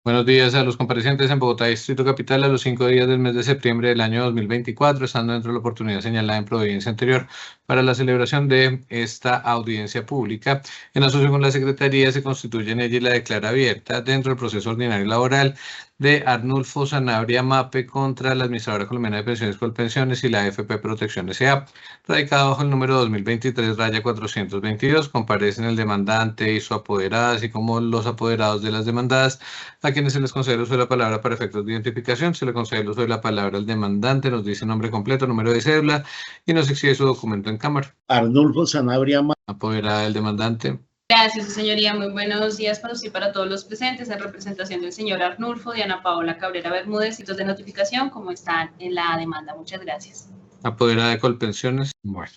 Buenos días a los comparecientes en Bogotá, Distrito Capital, a los 5 días del mes de septiembre del año 2024, estando dentro de la oportunidad señalada en Providencia anterior para la celebración de esta audiencia pública. En asociación con la Secretaría, se constituye en ella y la declara abierta dentro del proceso ordinario laboral de Arnulfo Sanabria Mape contra la Administradora Colombiana de Pensiones Colpensiones y la AFP Protección S.A., radicado bajo el número 2023-422. Comparecen el demandante y su apoderada, así como los apoderados de las demandadas, a quienes se les concede el uso de la palabra para efectos de identificación. Se le concede el uso de la palabra al demandante, nos dice nombre completo, número de cédula y nos exige su documento en cámara. Arnulfo Sanabria. Apoderada del demandante. Gracias, su señoría. Muy buenos días para usted y para todos los presentes. En representación del señor Arnulfo, Diana Paola Cabrera Bermúdez, hitos de notificación, como están en la demanda. Muchas gracias. Apoderada de Colpensiones. Bueno,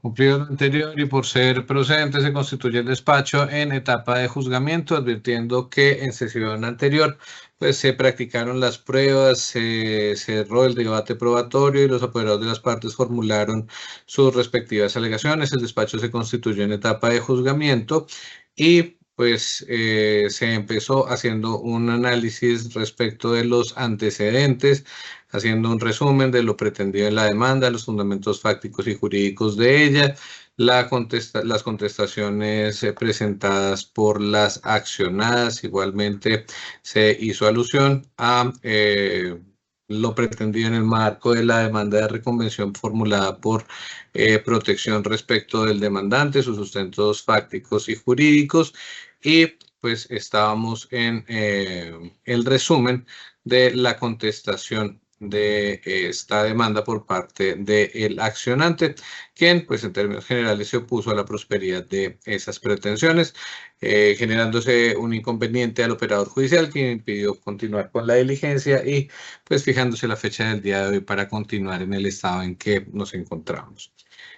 cumplido lo anterior y por ser procedente, se constituye el despacho en etapa de juzgamiento, advirtiendo que en sesión anterior pues se practicaron las pruebas, se cerró el debate probatorio y los apoderados de las partes formularon sus respectivas alegaciones. El despacho se constituyó en etapa de juzgamiento y pues se empezó haciendo un análisis respecto de los antecedentes, haciendo un resumen de lo pretendido en la demanda, los fundamentos fácticos y jurídicos de ella, las contestaciones presentadas por las accionadas. Igualmente se hizo alusión a lo pretendido en el marco de la demanda de reconvención formulada por Protección respecto del demandante, sus sustentos fácticos y jurídicos, y pues estábamos en el resumen de la contestación de esta demanda por parte del accionante, quien pues en términos generales se opuso a la prosperidad de esas pretensiones, generándose un inconveniente al operador judicial que impidió continuar con la diligencia y pues fijándose la fecha del día de hoy para continuar en el estado en que nos encontramos.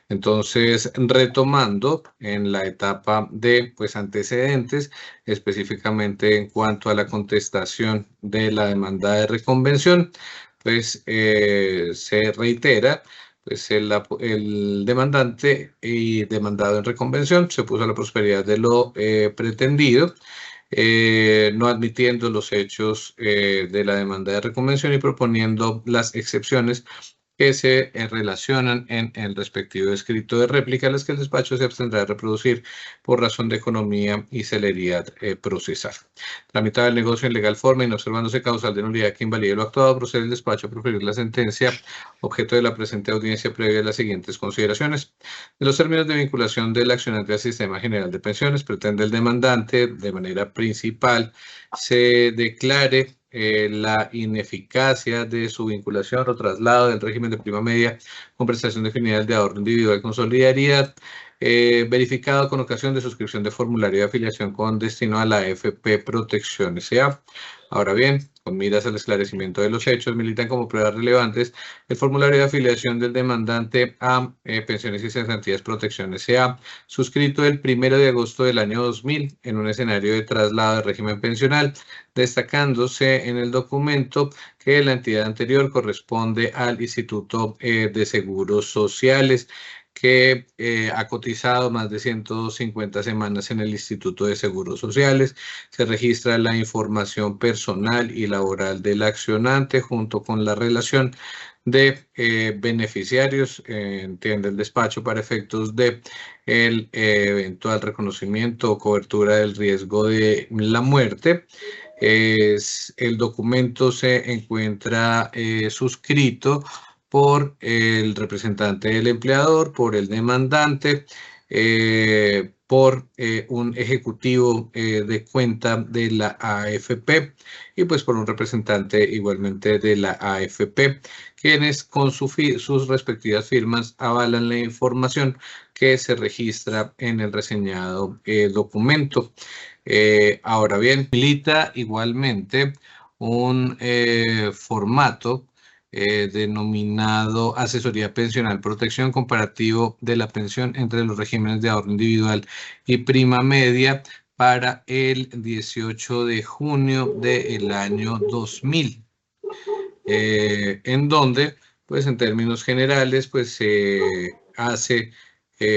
Entonces, retomando en la etapa de pues, antecedentes, específicamente en cuanto a la contestación de la demanda de reconvención, pues se reitera, pues el demandante y demandado en reconvención se opuso a la prosperidad de lo pretendido, no admitiendo los hechos de la demanda de reconvención y proponiendo las excepciones que se relacionan en el respectivo escrito de réplica, las que el despacho se abstendrá de reproducir por razón de economía y celeridad procesal. Tramitado el negocio en legal forma y no observándose causal de nulidad que invalide lo actuado, procede el despacho a proferir la sentencia objeto de la presente audiencia previa a las siguientes consideraciones. De los términos de vinculación del accionante al Sistema General de Pensiones, pretende el demandante, de manera principal, se declare la ineficacia de su vinculación o traslado del régimen de prima media con prestación definida de ahorro individual con solidaridad, verificado con ocasión de suscripción de formulario de afiliación con destino a la AFP Protección S.A. Ahora bien, con miras al esclarecimiento de los hechos, militan como pruebas relevantes el formulario de afiliación del demandante a Pensiones y Cesantías Protección S.A., suscrito el 1 de agosto del año 2000 en un escenario de traslado de régimen pensional, destacándose en el documento que la entidad anterior corresponde al Instituto de Seguros Sociales, que ha cotizado más de 150 semanas en el Instituto de Seguros Sociales. Se registra la información personal y laboral del accionante junto con la relación de beneficiarios, entiende el despacho, para efectos de el eventual reconocimiento o cobertura del riesgo de la muerte. El documento se encuentra suscrito por el representante del empleador, por el demandante, por un ejecutivo de cuenta de la AFP y pues por un representante igualmente de la AFP, quienes con sus respectivas firmas avalan la información que se registra en el reseñado documento. Ahora bien, milita igualmente un formato denominado Asesoría Pensional Protección Comparativo de la pensión entre los regímenes de ahorro individual y prima media para el 18 de junio del año 2000, en donde, pues en términos generales, pues se hace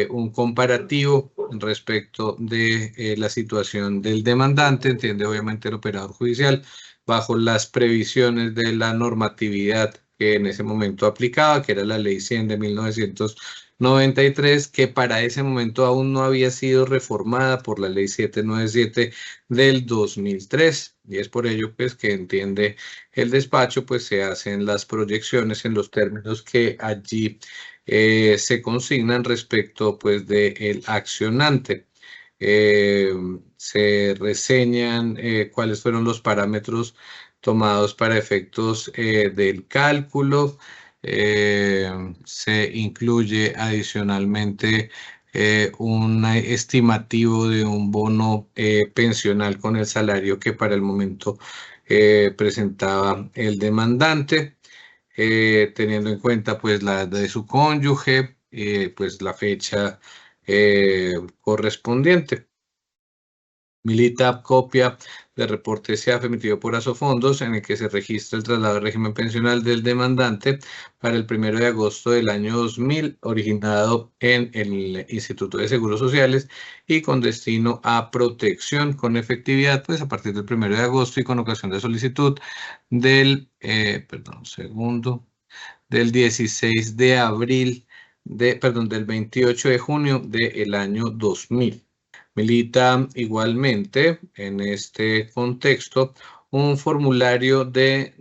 un comparativo respecto de la situación del demandante, entiende obviamente el operador judicial, bajo las previsiones de la normatividad que en ese momento aplicaba, que era la Ley 100 de 1993, que para ese momento aún no había sido reformada por la Ley 797 del 2003. Y es por ello pues que entiende el despacho, pues se hacen las proyecciones en los términos que allí se consignan respecto pues del accionante. Se reseñan cuáles fueron los parámetros tomados para efectos del cálculo. Se incluye adicionalmente un estimativo de un bono pensional con el salario que para el momento presentaba el demandante, teniendo en cuenta pues la edad de su cónyuge, pues la fecha correspondiente. Milita copia del reporte SEAF emitido por Asofondos en el que se registra el traslado de régimen pensional del demandante para el 1 de agosto del año 2000, originado en el Instituto de Seguros Sociales y con destino a protección con efectividad, pues a partir del 1 de agosto y con ocasión de solicitud del, del 16 de abril, del 28 de junio del año 2000. Milita igualmente en este contexto un formulario de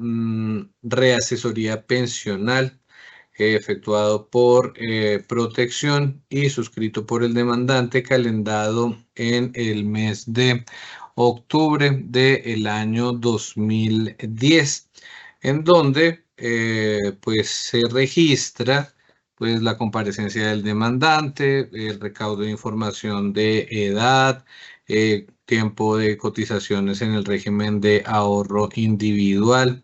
reasesoría pensional efectuado por Protección y suscrito por el demandante, calendado en el mes de octubre del año 2010, en donde pues se registra pues la comparecencia del demandante, el recaudo de información de edad, tiempo de cotizaciones en el régimen de ahorro individual.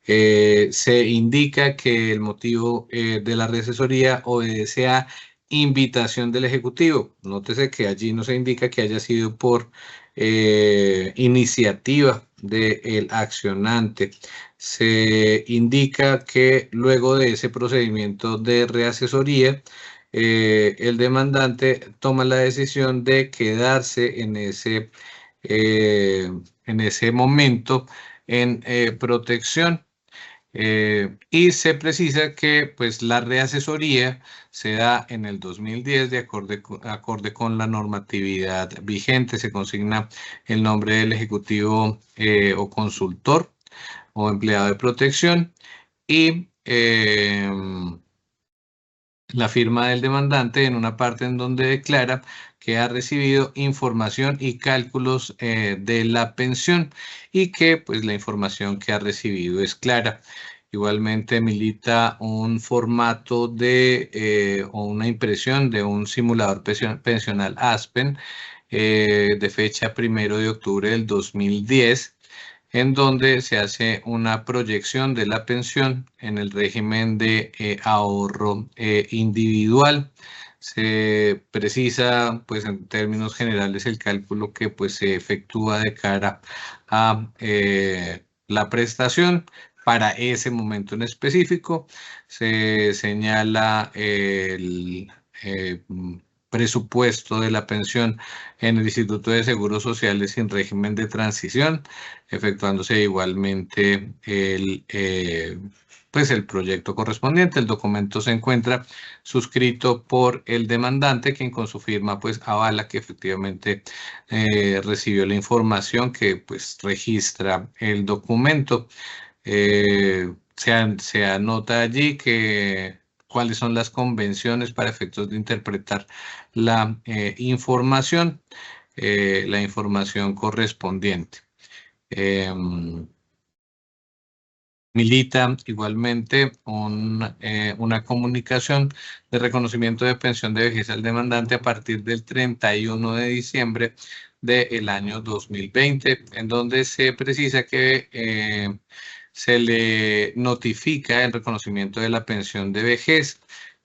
Se indica que el motivo de la reasesoría obedece a invitación del Ejecutivo. Nótese que allí no se indica que haya sido por iniciativa del accionante. Se indica que luego de ese procedimiento de reasesoría, el demandante toma la decisión de quedarse en ese momento en protección. Y se precisa que pues, la reasesoría se da en el 2010 de acorde con la normatividad vigente. Se consigna el nombre del ejecutivo o consultor o empleado de protección y la firma del demandante en una parte en donde declara que ha recibido información y cálculos de la pensión y que pues la información que ha recibido es clara. Igualmente milita un formato o una impresión de un simulador pensional Aspen de fecha 1 de octubre del 2010, en donde se hace una proyección de la pensión en el régimen de ahorro individual. Se precisa, pues en términos generales, el cálculo que pues, se efectúa de cara a la prestación. Para ese momento en específico, se señala el presupuesto de la pensión en el Instituto de Seguros Sociales sin régimen de transición, efectuándose igualmente pues el proyecto correspondiente. El documento se encuentra suscrito por el demandante, quien con su firma pues avala que efectivamente recibió la información que pues registra el documento. Se anota allí que cuáles son las convenciones para efectos de interpretar la información correspondiente. Milita igualmente una comunicación de reconocimiento de pensión de vejez al demandante a partir del 31 de diciembre del año 2020, en donde se precisa que se le notifica el reconocimiento de la pensión de vejez,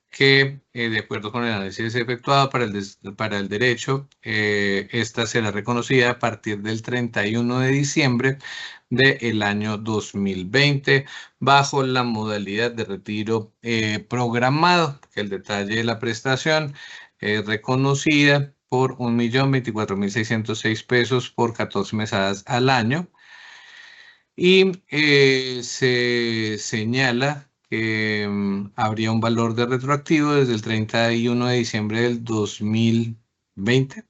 que de acuerdo con el análisis efectuado para el derecho, esta será reconocida a partir del 31 de diciembre del año 2020 bajo la modalidad de retiro programado, que el detalle de la prestación es reconocida por 1.024.606 pesos por 14 mesadas al año. y se señala que habría un valor de retroactivo desde el 31 de diciembre del 2020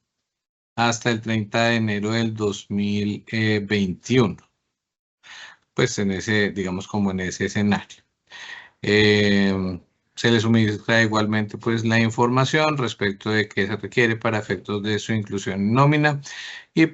hasta el 30 de enero del 2021. Pues en ese, digamos, como en ese escenario. Se le suministra igualmente pues la información respecto de qué se requiere para efectos de su inclusión en nómina y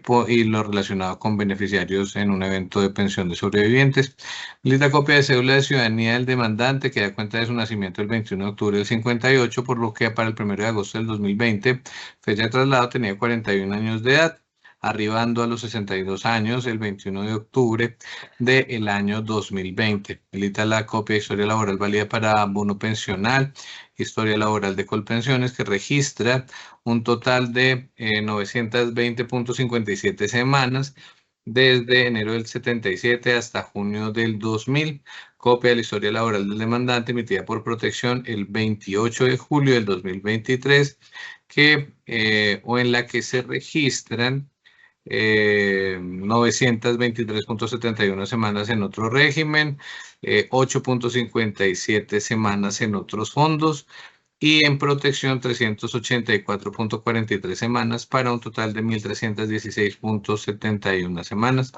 lo relacionado con beneficiarios en un evento de pensión de sobrevivientes. Lista copia de cédula de ciudadanía del demandante que da cuenta de su nacimiento el 21 de octubre del 58, por lo que para el 1 de agosto del 2020, fecha de traslado, tenía 41 años de edad, arribando a los 62 años el 21 de octubre del año 2020. Habilita la copia de historia laboral válida para bono pensional, historia laboral de Colpensiones, que registra un total de 920.57 semanas desde enero del 77 hasta junio del 2000. Copia de la historia laboral del demandante emitida por Protección el 28 de julio del 2023, o en la que se registran 923.71 semanas en otro régimen, 8.57 semanas en otros fondos y en protección 384.43 semanas para un total de 1.316.71 semanas.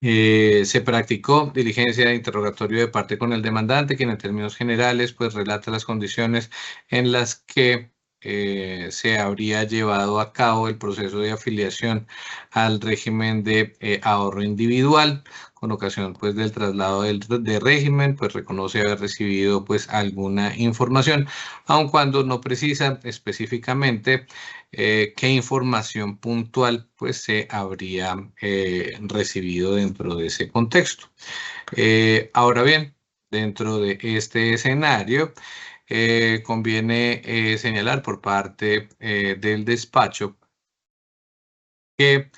Se practicó diligencia de interrogatorio de parte con el demandante, quien en términos generales pues relata las condiciones en las que se habría llevado a cabo el proceso de afiliación al régimen de ahorro individual. Con ocasión pues del traslado de régimen, pues reconoce haber recibido pues alguna información, aun cuando no precisa específicamente qué información puntual pues se habría recibido dentro de ese contexto. Ahora bien, dentro de este escenario, conviene señalar por parte del despacho que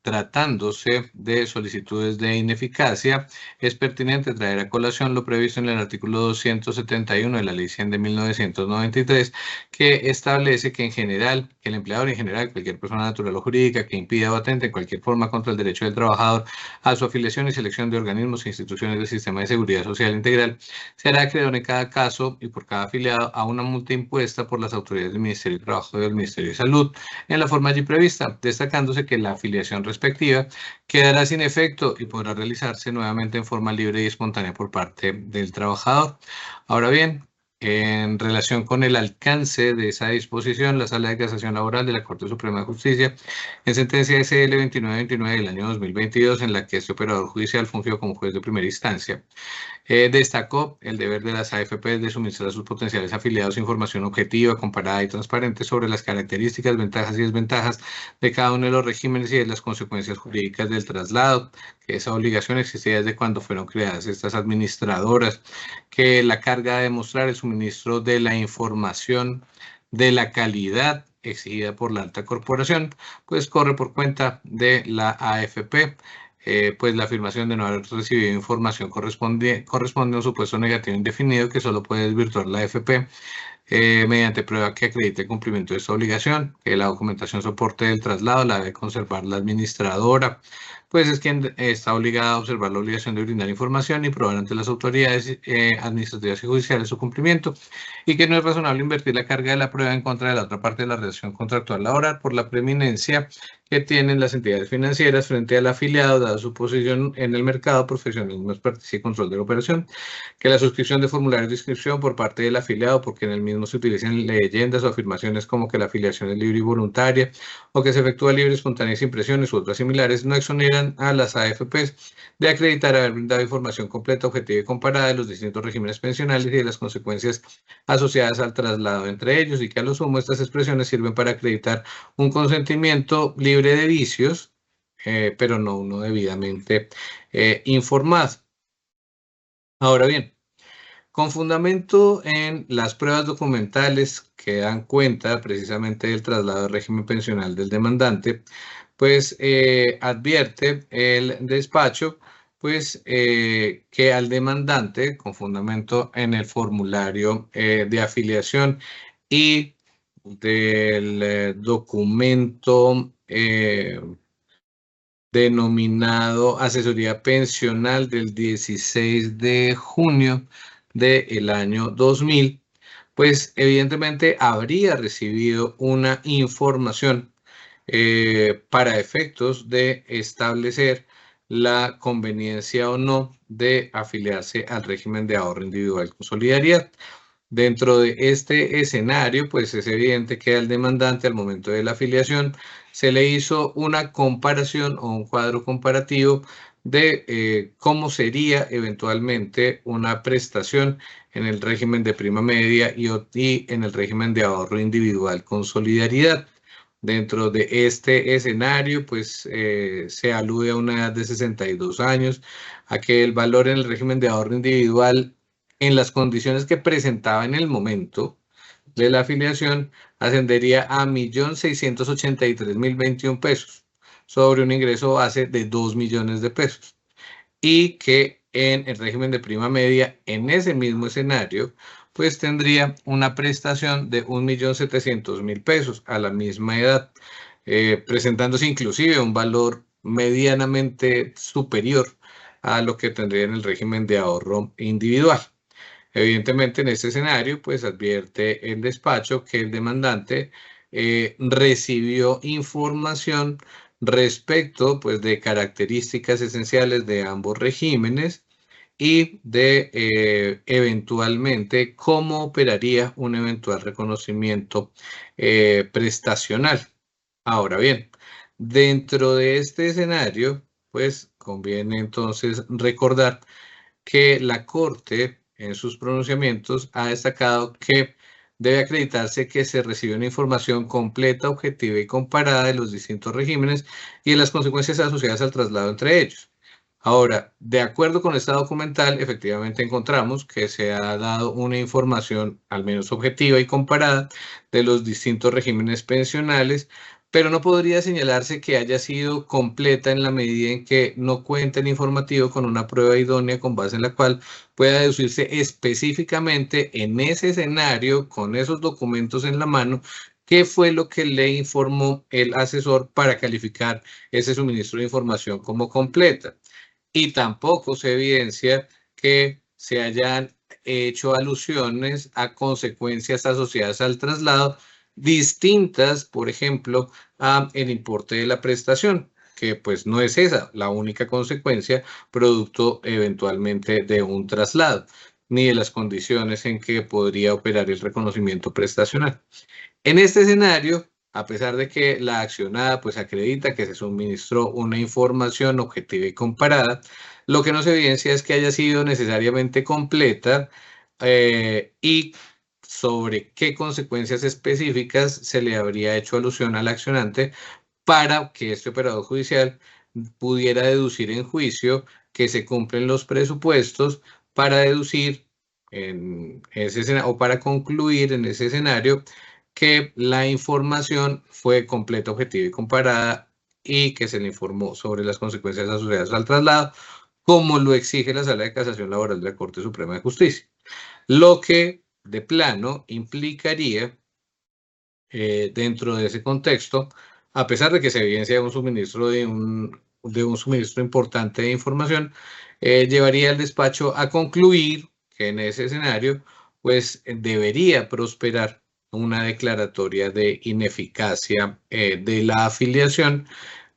tratándose de solicitudes de ineficacia, es pertinente traer a colación lo previsto en el artículo 271 de la Ley 100 de 1993, que establece que en general, que el empleador en general, cualquier persona natural o jurídica que impida o atente en cualquier forma contra el derecho del trabajador a su afiliación y selección de organismos e instituciones del sistema de seguridad social integral, será acreedor en cada caso y por cada afiliado a una multa impuesta por las autoridades del Ministerio de Trabajo y del Ministerio de Salud en la forma allí prevista, destacándose que la afiliación respectiva quedará sin efecto y podrá realizarse nuevamente en forma libre y espontánea por parte del trabajador. Ahora bien, en relación con el alcance de esa disposición, la Sala de Casación Laboral de la Corte Suprema de Justicia, en sentencia SL 2929 del año 2022, en la que este operador judicial fungió como juez de primera instancia, destacó el deber de las AFP de suministrar a sus potenciales afiliados información objetiva, comparada y transparente sobre las características, ventajas y desventajas de cada uno de los regímenes y de las consecuencias jurídicas del traslado, que esa obligación existía desde cuando fueron creadas estas administradoras, que la carga de demostrar el suministro de la información de la calidad exigida por la alta corporación, pues corre por cuenta de la AFP. Pues la afirmación de no haber recibido información corresponde a un supuesto negativo indefinido que solo puede desvirtuar la AFP mediante prueba que acredite el cumplimiento de esta obligación, que la documentación soporte del traslado la debe conservar la administradora, pues es quien está obligada a observar la obligación de brindar información y probar ante las autoridades administrativas y judiciales su cumplimiento, y que no es razonable invertir la carga de la prueba en contra de la otra parte de la relación contractual laboral por la preeminencia que tienen las entidades financieras frente al afiliado, dada su posición en el mercado, profesionalismo, expertise y control de la operación, que la suscripción de formularios de inscripción por parte del afiliado, porque en el mismo se utilizan leyendas o afirmaciones como que la afiliación es libre y voluntaria, o que se efectúa libre, espontánea, sin presiones u otras similares, no exoneran a las AFPs de acreditar haber brindado información completa, objetiva y comparada de los distintos regímenes pensionales y de las consecuencias asociadas al traslado entre ellos, y que a lo sumo estas expresiones sirven para acreditar un consentimiento libre de vicios, pero no uno debidamente informado. Ahora bien, con fundamento en las pruebas documentales que dan cuenta precisamente del traslado del régimen pensional del demandante, pues advierte el despacho pues que al demandante, con fundamento en el formulario de afiliación y del documento denominado Asesoría Pensional del 16 de junio del año 2000, pues evidentemente habría recibido una información para efectos de establecer la conveniencia o no de afiliarse al régimen de ahorro individual con solidaridad. Dentro de este escenario, pues es evidente que al demandante al momento de la afiliación se le hizo una comparación o un cuadro comparativo de cómo sería eventualmente una prestación en el régimen de prima media y en el régimen de ahorro individual con solidaridad. Dentro de este escenario, pues se alude a una edad de 62 años, a que el valor en el régimen de ahorro individual en las condiciones que presentaba en el momento de la afiliación ascendería a 1.683.021 pesos sobre un ingreso base de 2 millones de pesos y que en el régimen de prima media en ese mismo escenario pues tendría una prestación de 1.700.000 pesos a la misma edad, presentándose inclusive un valor medianamente superior a lo que tendría en el régimen de ahorro individual. Evidentemente, en este escenario, pues advierte el despacho que el demandante recibió información respecto, pues, de características esenciales de ambos regímenes y de eventualmente cómo operaría un eventual reconocimiento prestacional. Ahora bien, dentro de este escenario, pues conviene entonces recordar que la Corte en sus pronunciamientos ha destacado que debe acreditarse que se recibió una información completa, objetiva y comparada de los distintos regímenes y de las consecuencias asociadas al traslado entre ellos. Ahora, de acuerdo con esta documental, efectivamente encontramos que se ha dado una información al menos objetiva y comparada de los distintos regímenes pensionales, pero no podría señalarse que haya sido completa en la medida en que no cuenta el informativo con una prueba idónea con base en la cual pueda deducirse específicamente en ese escenario, con esos documentos en la mano, qué fue lo que le informó el asesor para calificar ese suministro de información como completa. Y tampoco se evidencia que se hayan hecho alusiones a consecuencias asociadas al traslado distintas, por ejemplo, a el importe de la prestación, que pues no es esa la única consecuencia producto eventualmente de un traslado, ni de las condiciones en que podría operar el reconocimiento prestacional. En este escenario, a pesar de que la accionada pues acredita que se suministró una información objetiva y comparada, lo que no se evidencia es que haya sido necesariamente completa y sobre qué consecuencias específicas se le habría hecho alusión al accionante para que este operador judicial pudiera deducir en juicio que se cumplen los presupuestos para deducir en ese escenario o para concluir en ese escenario que la información fue completa, objetiva y comparada y que se le informó sobre las consecuencias asociadas al traslado, como lo exige la Sala de Casación Laboral de la Corte Suprema de Justicia. Lo que de plano implicaría dentro de ese contexto, a pesar de que se evidencia un suministro de un suministro importante de información, llevaría al despacho a concluir que en ese escenario, pues debería prosperar una declaratoria de ineficacia de la afiliación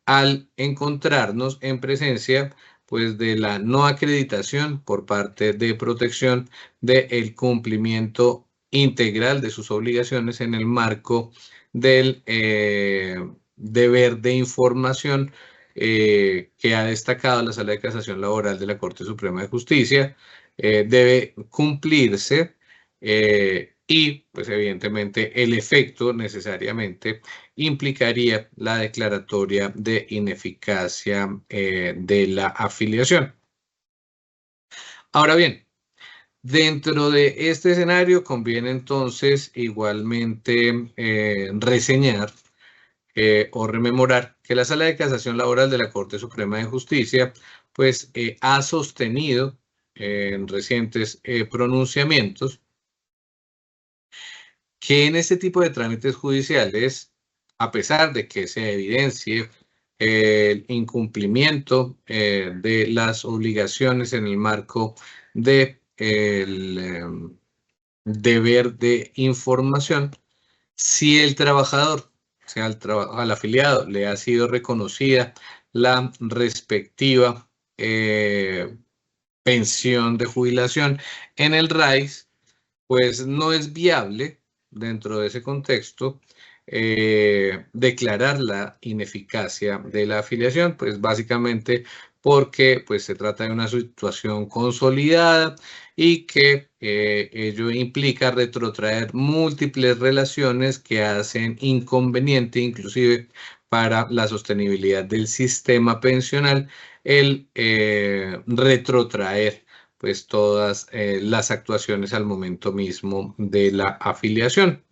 al encontrarnos en presencia pues de la no acreditación por parte de protección del cumplimiento integral de sus obligaciones en el marco del deber de información que ha destacado la Sala de Casación Laboral de la Corte Suprema de Justicia, debe cumplirse y pues evidentemente el efecto necesariamente implicaría la declaratoria de ineficacia de la afiliación. Ahora bien, dentro de este escenario conviene entonces igualmente reseñar o rememorar que la Sala de Casación Laboral de la Corte Suprema de Justicia pues ha sostenido en recientes pronunciamientos que en este tipo de trámites judiciales, a pesar de que se evidencie el incumplimiento de las obligaciones en el marco de el deber de información, si el trabajador, o sea, al afiliado, le ha sido reconocida la respectiva pensión de jubilación en el RAIS, pues no es viable dentro de ese contexto declarar la ineficacia de la afiliación, pues básicamente porque pues, se trata de una situación consolidada y que ello implica retrotraer múltiples relaciones que hacen inconveniente inclusive para la sostenibilidad del sistema pensional el retrotraer pues todas las actuaciones al momento mismo de la afiliación,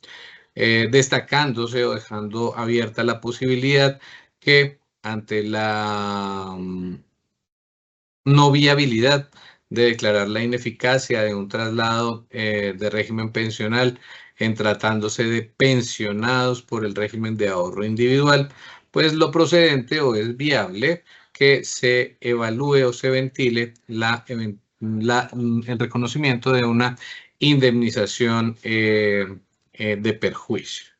destacándose o dejando abierta la posibilidad que ante la no viabilidad de declarar la ineficacia de un traslado de régimen pensional en tratándose de pensionados por el régimen de ahorro individual, pues lo procedente o es viable que se evalúe o se ventile el reconocimiento de una indemnización de perjuicio.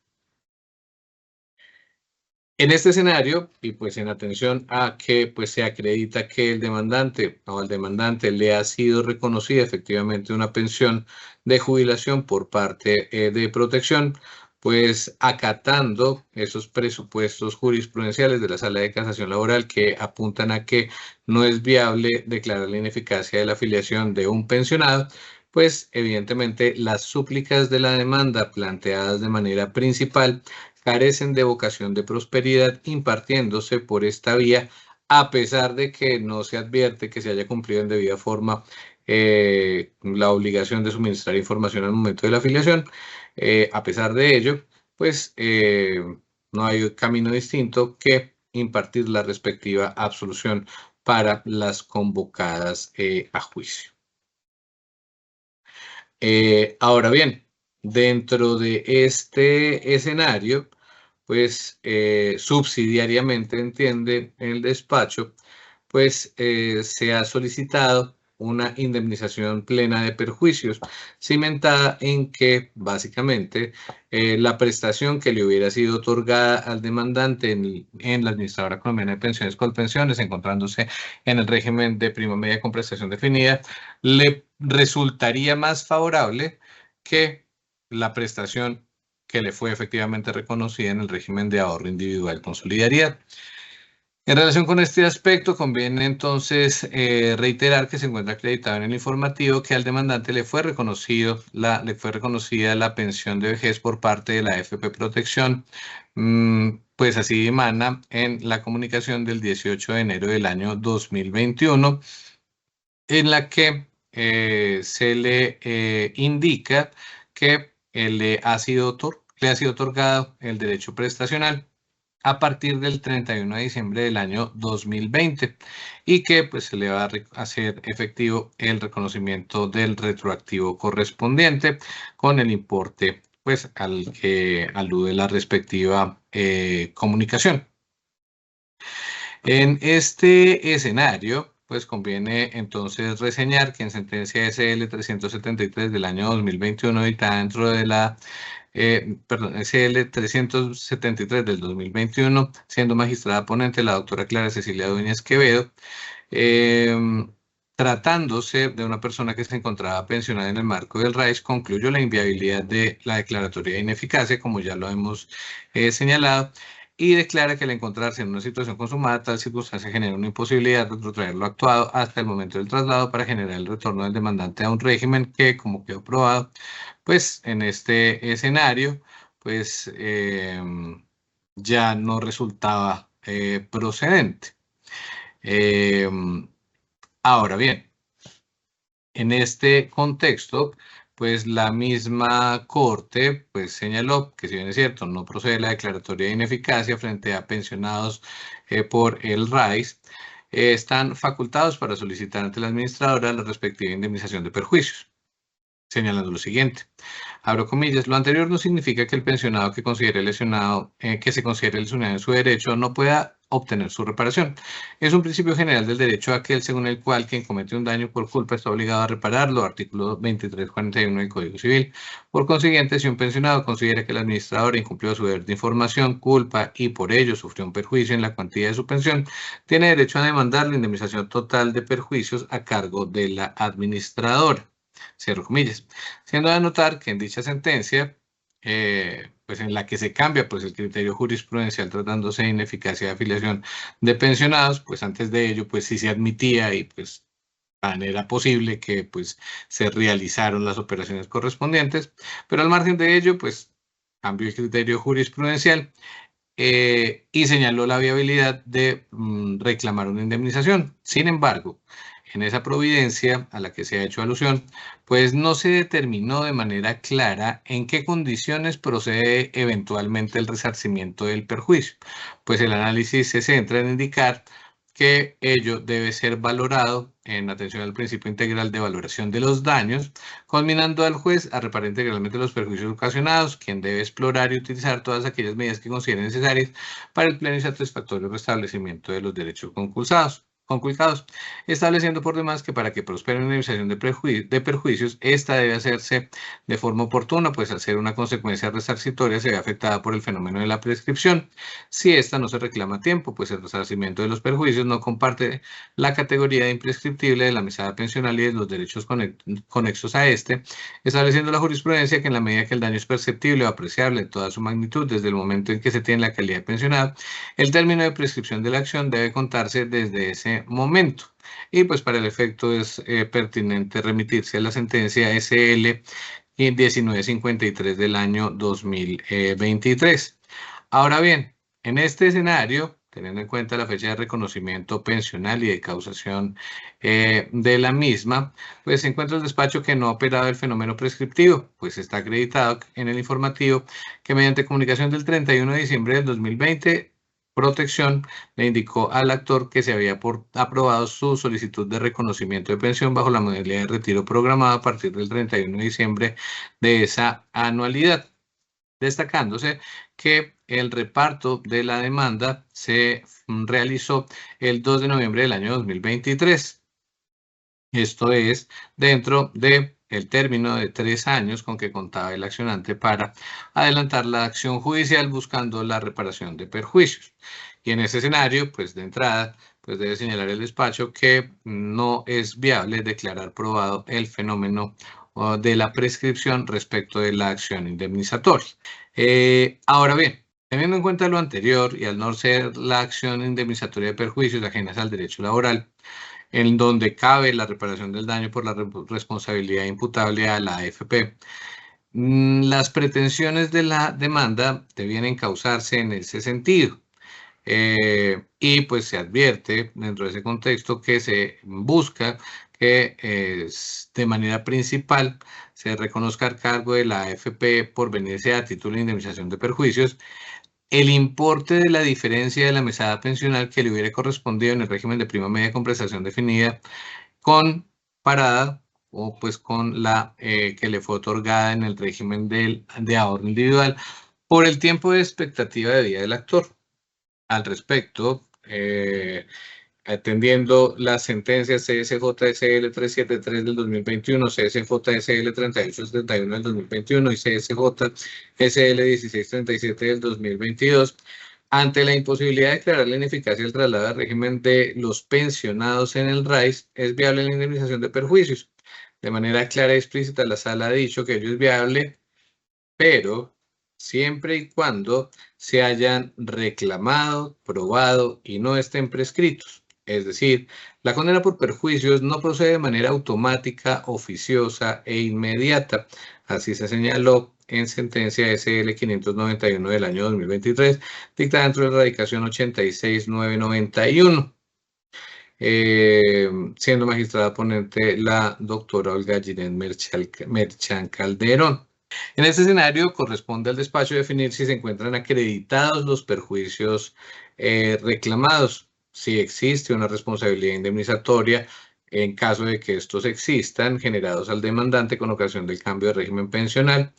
En este escenario, y pues en atención a que pues se acredita que el demandante o al demandante le ha sido reconocida efectivamente una pensión de jubilación por parte de protección, pues acatando esos presupuestos jurisprudenciales de la Sala de Casación Laboral que apuntan a que no es viable declarar la ineficacia de la afiliación de un pensionado, pues evidentemente las súplicas de la demanda planteadas de manera principal carecen de vocación de prosperidad impartiéndose por esta vía, a pesar de que no se advierte que se haya cumplido en debida forma la obligación de suministrar información al momento de la afiliación. A pesar de ello, pues no hay camino distinto que impartir la respectiva absolución para las convocadas a juicio. Ahora bien, dentro de este escenario, pues subsidiariamente entiende el despacho, pues se ha solicitado una indemnización plena de perjuicios, cimentada en que básicamente la prestación que le hubiera sido otorgada al demandante en la Administradora Colombiana de Pensiones Colpensiones, encontrándose en el régimen de prima media con prestación definida, le resultaría más favorable que la prestación que le fue efectivamente reconocida en el régimen de ahorro individual con solidaridad. En relación con este aspecto, conviene entonces reiterar que se encuentra acreditado en el informativo que al demandante le fue reconocida la pensión de vejez por parte de la AFP Protección, pues así emana en la comunicación del 18 de enero del año 2021, en la que se le indica que le ha sido otorgado el derecho prestacional a partir del 31 de diciembre del año 2020 y que pues se le va a hacer efectivo el reconocimiento del retroactivo correspondiente con el importe pues al que alude la respectiva comunicación. En este escenario, pues conviene entonces reseñar que en sentencia SL 373 del año 2021 dictada dentro de la SL 373 del 2021, siendo magistrada ponente la doctora Clara Cecilia Dueñas Quevedo, tratándose de una persona que se encontraba pensionada en el marco del RAIS, concluyó la inviabilidad de la declaratoria de ineficacia, como ya lo hemos señalado, y declara que al encontrarse en una situación consumada, tal circunstancia genera una imposibilidad de retrotraer lo actuado hasta el momento del traslado para generar el retorno del demandante a un régimen que, como quedó probado, pues en este escenario, pues ya no resultaba procedente. Ahora bien, en este contexto, pues la misma Corte pues señaló que si bien es cierto, no procede la declaratoria de ineficacia frente a pensionados por el RAIS, están facultados para solicitar ante la administradora la respectiva indemnización de perjuicios, señalando lo siguiente. Abro comillas, lo anterior no significa que el pensionado que se considere lesionado en su derecho no pueda obtener su reparación. Es un principio general del derecho aquel según el cual quien comete un daño por culpa está obligado a repararlo, artículo 2341 del Código Civil. Por consiguiente, si un pensionado considera que el administrador incumplió su deber de información, culpa y por ello sufrió un perjuicio en la cuantía de su pensión, tiene derecho a demandar la indemnización total de perjuicios a cargo de la administradora. Cierro comillas. Siendo de anotar que en dicha sentencia, pues en la que se cambia pues el criterio jurisprudencial tratándose de ineficacia de afiliación de pensionados, pues antes de ello pues sí se admitía y pues de manera posible que pues se realizaron las operaciones correspondientes, pero al margen de ello pues cambió el criterio jurisprudencial y señaló la viabilidad de reclamar una indemnización. Sin embargo, en esa providencia a la que se ha hecho alusión, pues no se determinó de manera clara en qué condiciones procede eventualmente el resarcimiento del perjuicio, pues el análisis se centra en indicar que ello debe ser valorado en atención al principio integral de valoración de los daños, conminando al juez a reparar integralmente los perjuicios ocasionados, quien debe explorar y utilizar todas aquellas medidas que considere necesarias para el pleno y satisfactorio restablecimiento de los derechos conculcados, estableciendo por demás que para que prospere una indemnización de perjuicios, esta debe hacerse de forma oportuna, pues al ser una consecuencia resarcitoria se ve afectada por el fenómeno de la prescripción. Si esta no se reclama a tiempo, pues el resarcimiento de los perjuicios no comparte la categoría de imprescriptible de la mesada pensional y de los derechos conexos a este, estableciendo la jurisprudencia que en la medida que el daño es perceptible o apreciable en toda su magnitud desde el momento en que se tiene la calidad de pensionado, el término de prescripción de la acción debe contarse desde ese momento. Y pues para el efecto es pertinente remitirse a la sentencia SL 1953 del año 2023. Ahora bien, en este escenario, teniendo en cuenta la fecha de reconocimiento pensional y de causación de la misma, pues se encuentra el despacho que no ha operado el fenómeno prescriptivo, pues está acreditado en el informativo que mediante comunicación del 31 de diciembre del 2020, Protección le indicó al actor que se había aprobado su solicitud de reconocimiento de pensión bajo la modalidad de retiro programado a partir del 31 de diciembre de esa anualidad, destacándose que el reparto de la demanda se realizó el 2 de noviembre del año 2023. Esto es dentro de el término de 3 años con que contaba el accionante para adelantar la acción judicial buscando la reparación de perjuicios. Y en ese escenario, pues de entrada, pues debe señalar el despacho que no es viable declarar probado el fenómeno de la prescripción respecto de la acción indemnizatoria. Ahora bien, teniendo en cuenta lo anterior y al no ser la acción indemnizatoria de perjuicios ajenas al derecho laboral, en donde cabe la reparación del daño por la responsabilidad imputable a la AFP, las pretensiones de la demanda debían encauzarse en ese sentido. Y pues se advierte dentro de ese contexto que se busca que de manera principal se reconozca el cargo de la AFP por venirse a título de indemnización de perjuicios el importe de la diferencia de la mesada pensional que le hubiera correspondido en el régimen de prima media con prestación definida comparada o pues con la que le fue otorgada en el régimen de ahorro individual por el tiempo de expectativa de vida del actor. Al respecto, atendiendo las sentencias CSJSL 373 del 2021, CSJSL 3871 del 2021 y CSJSL 1637 del 2022, ante la imposibilidad de declarar la ineficacia del traslado al régimen de los pensionados en el RAIS, es viable la indemnización de perjuicios. De manera clara y explícita, la sala ha dicho que ello es viable, pero siempre y cuando se hayan reclamado, probado y no estén prescritos. Es decir, la condena por perjuicios no procede de manera automática, oficiosa e inmediata. Así se señaló en sentencia SL 591 del año 2023, dictada dentro de la radicación 86991. Siendo magistrada ponente la doctora Olga Ginés Merchán Calderón. En este escenario corresponde al despacho definir si se encuentran acreditados los perjuicios reclamados, si existe una responsabilidad indemnizatoria en caso de que estos existan, generados al demandante con ocasión del cambio de régimen pensional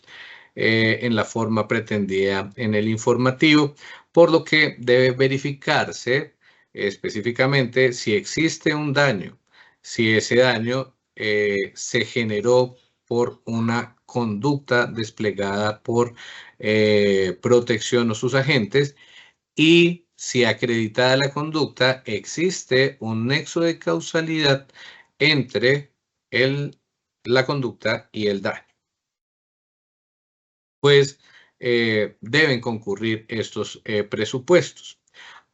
en la forma pretendida en el informativo, por lo que debe verificarse específicamente si existe un daño, si ese daño se generó por una conducta desplegada por protección o sus agentes, y si acreditada la conducta, existe un nexo de causalidad entre la conducta y el daño. Pues deben concurrir estos presupuestos.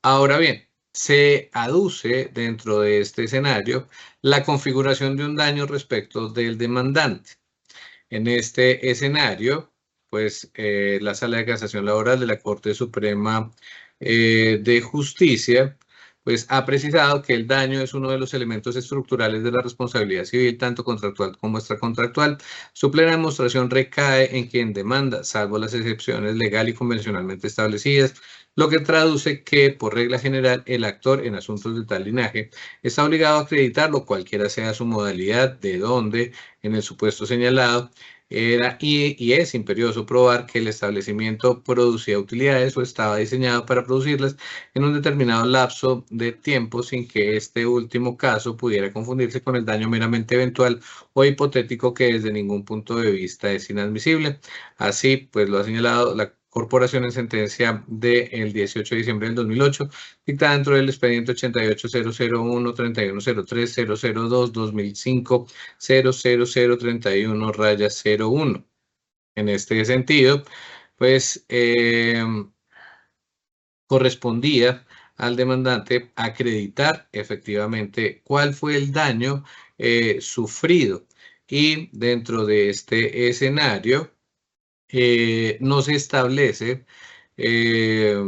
Ahora bien, se aduce dentro de este escenario la configuración de un daño respecto del demandante. En este escenario, pues la Sala de Casación Laboral de la Corte Suprema de Justicia, pues ha precisado que el daño es uno de los elementos estructurales de la responsabilidad civil, tanto contractual como extracontractual. Su plena demostración recae en quien demanda, salvo las excepciones legal y convencionalmente establecidas, lo que traduce que, por regla general, el actor en asuntos de tal linaje está obligado a acreditarlo, cualquiera sea su modalidad, de donde, en el supuesto señalado, era y es imperioso probar que el establecimiento producía utilidades o estaba diseñado para producirlas en un determinado lapso de tiempo, sin que este último caso pudiera confundirse con el daño meramente eventual o hipotético, que desde ningún punto de vista es inadmisible. Así, pues lo ha señalado la Corporación en sentencia del 18 de diciembre del 2008, dictada dentro del expediente 88-001-3103-002-2005-00031-01. En este sentido, pues correspondía al demandante acreditar efectivamente cuál fue el daño sufrido. Y dentro de este escenario, no se establece que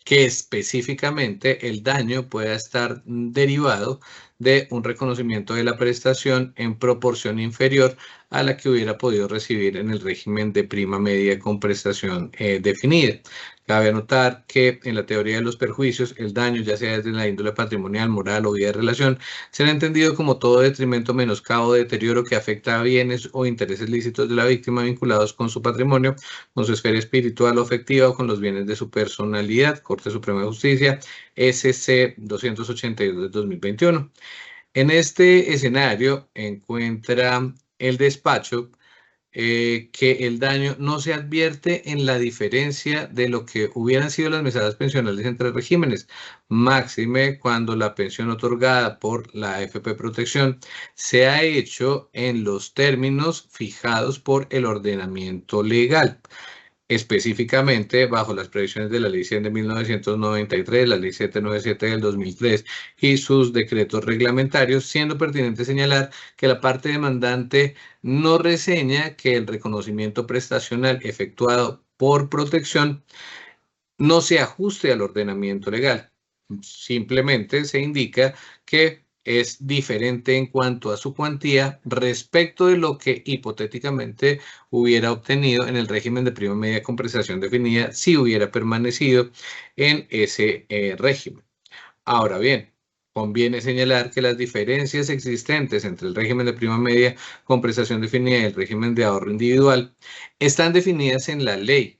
específicamente el daño pueda estar derivado de un reconocimiento de la prestación en proporción inferior a la que hubiera podido recibir en el régimen de prima media con prestación definida. Cabe anotar que en la teoría de los perjuicios, el daño, ya sea desde la índole patrimonial, moral o vía de relación, será entendido como todo detrimento, menoscabo o deterioro que afecta a bienes o intereses lícitos de la víctima vinculados con su patrimonio, con su esfera espiritual o afectiva o con los bienes de su personalidad. Corte Suprema de Justicia, SC 282 de 2021. En este escenario encuentra el despacho que el daño no se advierte en la diferencia de lo que hubieran sido las mesadas pensionales entre regímenes, máxime cuando la pensión otorgada por la AFP Protección se ha hecho en los términos fijados por el ordenamiento legal, específicamente bajo las previsiones de la Ley 100 de 1993, la Ley 797 del 2003 y sus decretos reglamentarios, siendo pertinente señalar que la parte demandante no reseña que el reconocimiento prestacional efectuado por protección no se ajuste al ordenamiento legal. Simplemente se indica que es diferente en cuanto a su cuantía respecto de lo que hipotéticamente hubiera obtenido en el régimen de prima media con prestación definida si hubiera permanecido en ese régimen. Ahora bien, conviene señalar que las diferencias existentes entre el régimen de prima media con prestación definida y el régimen de ahorro individual están definidas en la ley,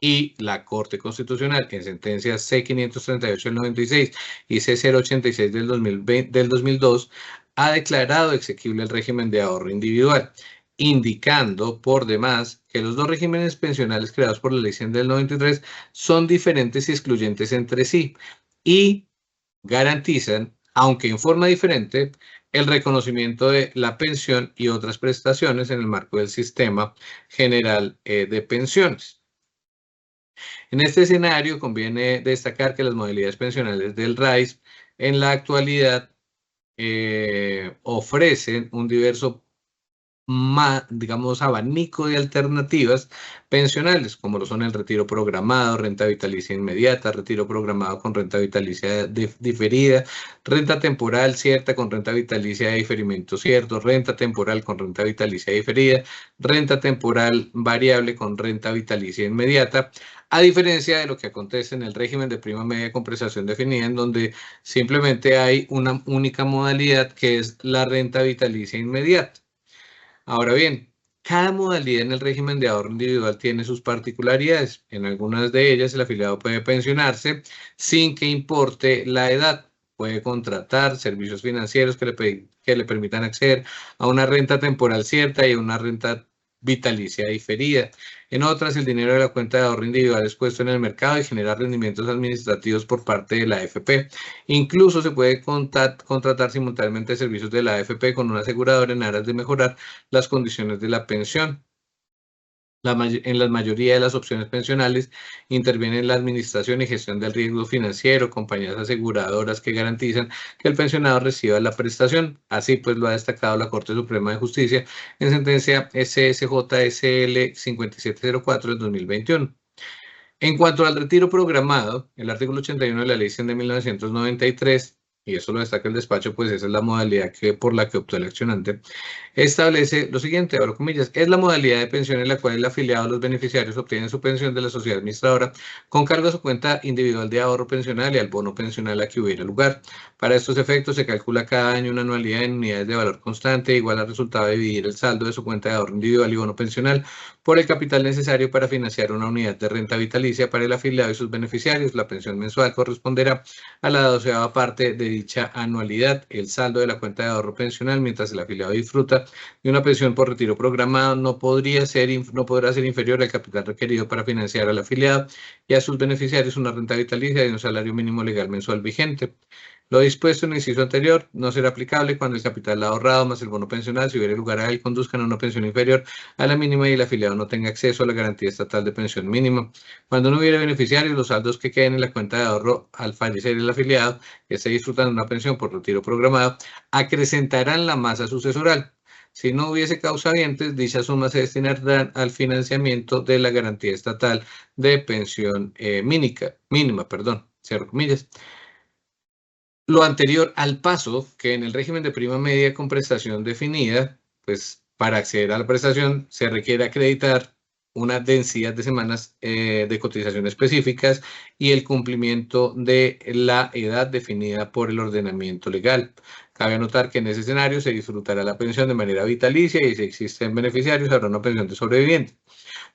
y la Corte Constitucional, en sentencias C-538 del 96 y C-086 del 2002, ha declarado exequible el régimen de ahorro individual, indicando por demás que los dos regímenes pensionales creados por la Ley 100 del 93 son diferentes y excluyentes entre sí, y garantizan, aunque en forma diferente, el reconocimiento de la pensión y otras prestaciones en el marco del sistema general de pensiones. En este escenario, conviene destacar que las modalidades pensionales del RAIS en la actualidad ofrecen un diverso, digamos, abanico de alternativas pensionales, como lo son el retiro programado, renta vitalicia inmediata, retiro programado con renta vitalicia diferida, renta temporal cierta con renta vitalicia de diferimiento cierto, renta temporal con renta vitalicia diferida, renta temporal variable con renta vitalicia inmediata, a diferencia de lo que acontece en el régimen de prima media con prestación definida, en donde simplemente hay una única modalidad, que es la renta vitalicia inmediata. Ahora bien, Cada modalidad en el régimen de ahorro individual tiene sus particularidades. En algunas de ellas, el afiliado puede pensionarse sin que importe la edad. Puede contratar servicios financieros que le permitan acceder a una renta temporal cierta y a una renta vitalicia diferida. En otras, el dinero de la cuenta de ahorro individual es puesto en el mercado y genera rendimientos administrativos por parte de la AFP. Incluso se puede contratar simultáneamente servicios de la AFP con una aseguradora en aras de mejorar las condiciones de la pensión. En la mayoría de las opciones pensionales intervienen la administración y gestión del riesgo financiero, compañías aseguradoras que garantizan que el pensionado reciba la prestación. Así pues lo ha destacado la Corte Suprema de Justicia en sentencia SSJSL 5704 del 2021. En cuanto al retiro programado, el artículo 81 de la Ley 100 de 1993, y eso lo destaca el despacho, pues esa es la modalidad por la que optó el accionante, establece lo siguiente, abro comillas, es la modalidad de pensión en la cual el afiliado o los beneficiarios obtienen su pensión de la sociedad administradora con cargo a su cuenta individual de ahorro pensional y al bono pensional a que hubiera lugar. Para estos efectos se calcula cada año una anualidad en unidades de valor constante igual al resultado de dividir el saldo de su cuenta de ahorro individual y bono pensional por el capital necesario para financiar una unidad de renta vitalicia para el afiliado y sus beneficiarios. La pensión mensual corresponderá a la 12ª parte de dicha anualidad. El saldo de la cuenta de ahorro pensional mientras el afiliado disfruta de una pensión por retiro programado no podrá ser inferior al capital requerido para financiar al afiliado y a sus beneficiarios una renta vitalicia y un salario mínimo legal mensual vigente. Lo dispuesto en el inciso anterior no será aplicable cuando el capital ahorrado más el bono pensional, si hubiera lugar a él, conduzcan a una pensión inferior a la mínima y el afiliado no tenga acceso a la garantía estatal de pensión mínima. Cuando no hubiera beneficiarios, los saldos que queden en la cuenta de ahorro al fallecer el afiliado que esté disfrutando de una pensión por retiro programado acrecentarán la masa sucesoral. Si no hubiese causavientes, dicha suma se destinará al financiamiento de la garantía estatal de pensión mínima, cierro comillas. Lo anterior al paso que en el régimen de prima media con prestación definida, pues para acceder a la prestación se requiere acreditar una densidad de semanas de cotización específicas y el cumplimiento de la edad definida por el ordenamiento legal. Cabe anotar que en ese escenario se disfrutará la pensión de manera vitalicia y si existen beneficiarios habrá una pensión de sobreviviente.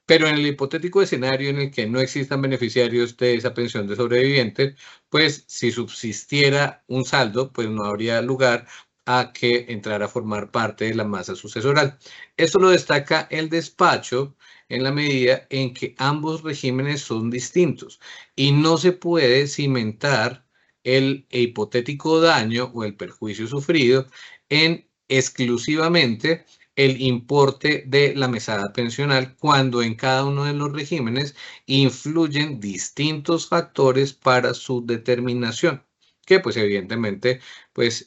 Pero en el hipotético escenario en el que no existan beneficiarios de esa pensión de sobreviviente, pues si subsistiera un saldo, pues no habría lugar a que entrara a formar parte de la masa sucesoral. Esto lo destaca el despacho en la medida en que ambos regímenes son distintos y no se puede cimentar el hipotético daño o el perjuicio sufrido en exclusivamente el importe de la mesada pensional cuando en cada uno de los regímenes influyen distintos factores para su determinación, que pues evidentemente pues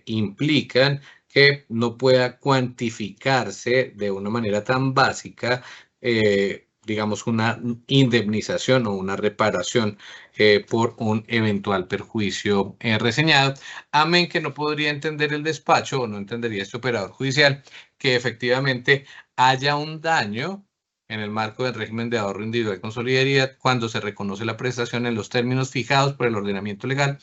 implican que no pueda cuantificarse de una manera tan básica digamos, una indemnización o una reparación por un eventual perjuicio reseñado. Amén que no podría entender el despacho o no entendería este operador judicial que efectivamente haya un daño en el marco del régimen de ahorro individual con solidaridad cuando se reconoce la prestación en los términos fijados por el ordenamiento legal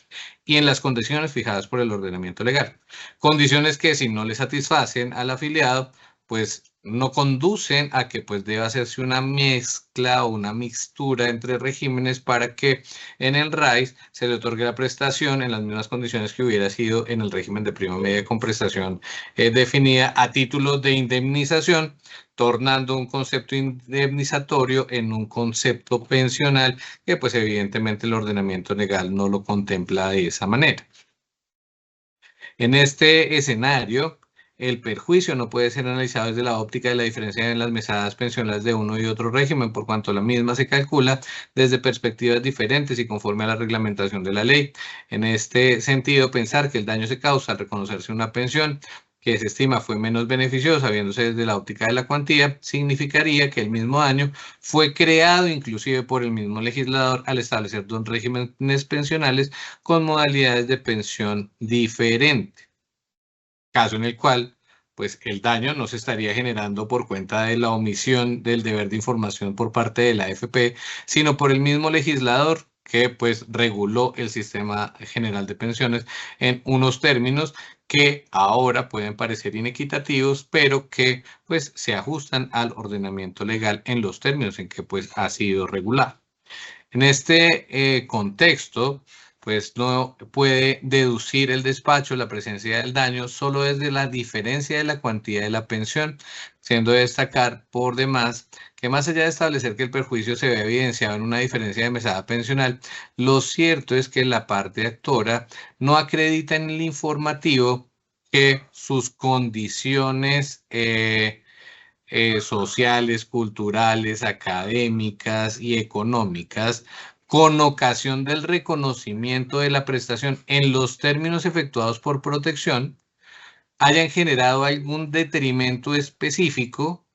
y en las condiciones fijadas por el ordenamiento legal. Condiciones que si no le satisfacen al afiliado, pues no conducen a que pues deba hacerse una mezcla o una mixtura entre regímenes para que en el RAIS se le otorgue la prestación en las mismas condiciones que hubiera sido en el régimen de prima media con prestación definida a título de indemnización, tornando un concepto indemnizatorio en un concepto pensional que pues evidentemente el ordenamiento legal no lo contempla de esa manera. En este escenario, el perjuicio no puede ser analizado desde la óptica de la diferencia en las mesadas pensionales de uno y otro régimen, por cuanto la misma se calcula desde perspectivas diferentes y conforme a la reglamentación de la ley. En este sentido, pensar que el daño se causa al reconocerse una pensión que se estima fue menos beneficiosa, viéndose desde la óptica de la cuantía, significaría que el mismo daño fue creado inclusive por el mismo legislador al establecer dos regímenes pensionales con modalidades de pensión diferentes. Caso en el cual, pues, el daño no se estaría generando por cuenta de la omisión del deber de información por parte de la AFP, sino por el mismo legislador que pues reguló el sistema general de pensiones en unos términos que ahora pueden parecer inequitativos, pero que pues se ajustan al ordenamiento legal en los términos en que pues ha sido regulado. En este contexto, pues no puede deducir el despacho la presencia del daño solo desde la diferencia de la cuantía de la pensión, siendo de destacar por demás que más allá de establecer que el perjuicio se ve evidenciado en una diferencia de mesada pensional, lo cierto es que la parte actora no acredita en el informativo que sus condiciones sociales, culturales, académicas y económicas, con ocasión del reconocimiento de la prestación en los términos efectuados por protección, hayan generado algún detrimento específico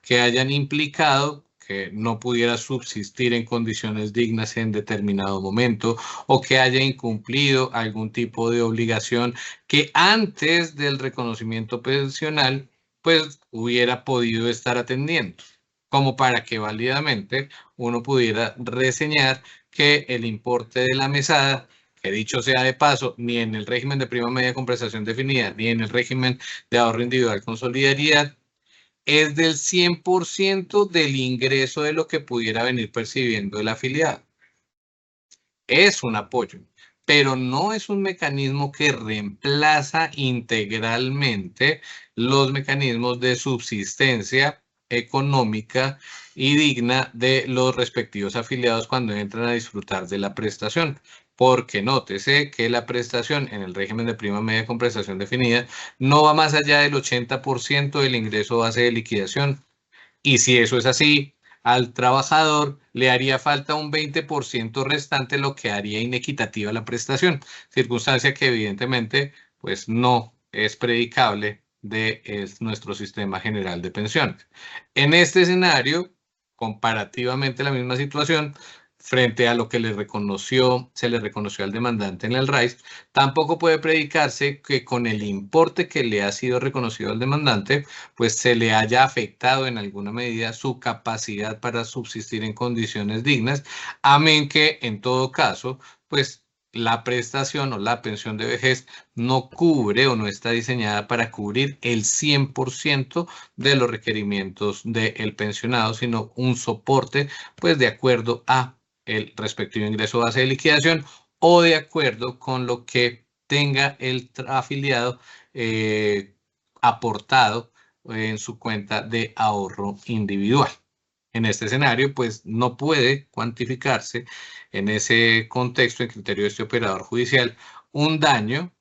que hayan implicado que no pudiera subsistir en condiciones dignas en determinado momento o que haya incumplido algún tipo de obligación que antes del reconocimiento pensional pues hubiera podido estar atendiendo, como para que válidamente uno pudiera reseñar que el importe de la mesada, que dicho sea de paso, ni en el régimen de prima media con prestación definida, ni en el régimen de ahorro individual con solidaridad, es del 100% del ingreso de lo que pudiera venir percibiendo el afiliado. Es un apoyo, pero no es un mecanismo que reemplaza integralmente los mecanismos de subsistencia económica y digna de los respectivos afiliados cuando entran a disfrutar de la prestación. Porque nótese que la prestación en el régimen de prima media con prestación definida no va más allá del 80% del ingreso base de liquidación. Y si eso es así, al trabajador le haría falta un 20% restante, lo que haría inequitativa la prestación, circunstancia que evidentemente pues no es predicable de nuestro sistema general de pensiones. En este escenario, comparativamente la misma situación, frente a lo que se le reconoció al demandante en el RAIS, tampoco puede predicarse que con el importe que le ha sido reconocido al demandante, pues se le haya afectado en alguna medida su capacidad para subsistir en condiciones dignas, amén que en todo caso, pues la prestación o la pensión de vejez no cubre o no está diseñada para cubrir el 100% de los requerimientos del pensionado, sino un soporte, pues de acuerdo a el respectivo ingreso base de liquidación o de acuerdo con lo que tenga el afiliado aportado en su cuenta de ahorro individual. En este escenario, pues no puede cuantificarse en ese contexto, en criterio de este operador judicial, un daño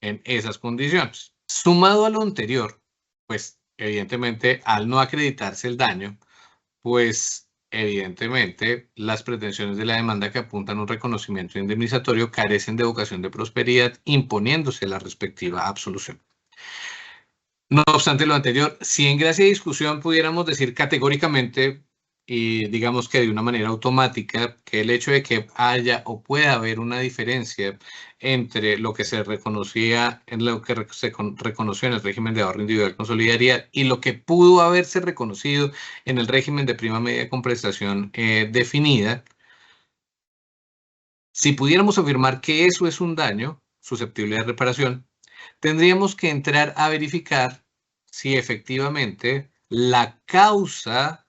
en esas condiciones. Sumado a lo anterior, pues evidentemente al no acreditarse el daño, pues evidentemente las pretensiones de la demanda que apuntan a un reconocimiento indemnizatorio carecen de vocación de prosperidad, imponiéndose la respectiva absolución. No obstante lo anterior, si en gracia de discusión pudiéramos decir categóricamente y digamos que de una manera automática que el hecho de que haya o pueda haber una diferencia entre lo que se reconocía en lo que se reconoció en el régimen de ahorro individual con solidaridad y lo que pudo haberse reconocido en el régimen de prima media con prestación definida, si pudiéramos afirmar que eso es un daño susceptible de reparación, tendríamos que entrar a verificar si efectivamente la causa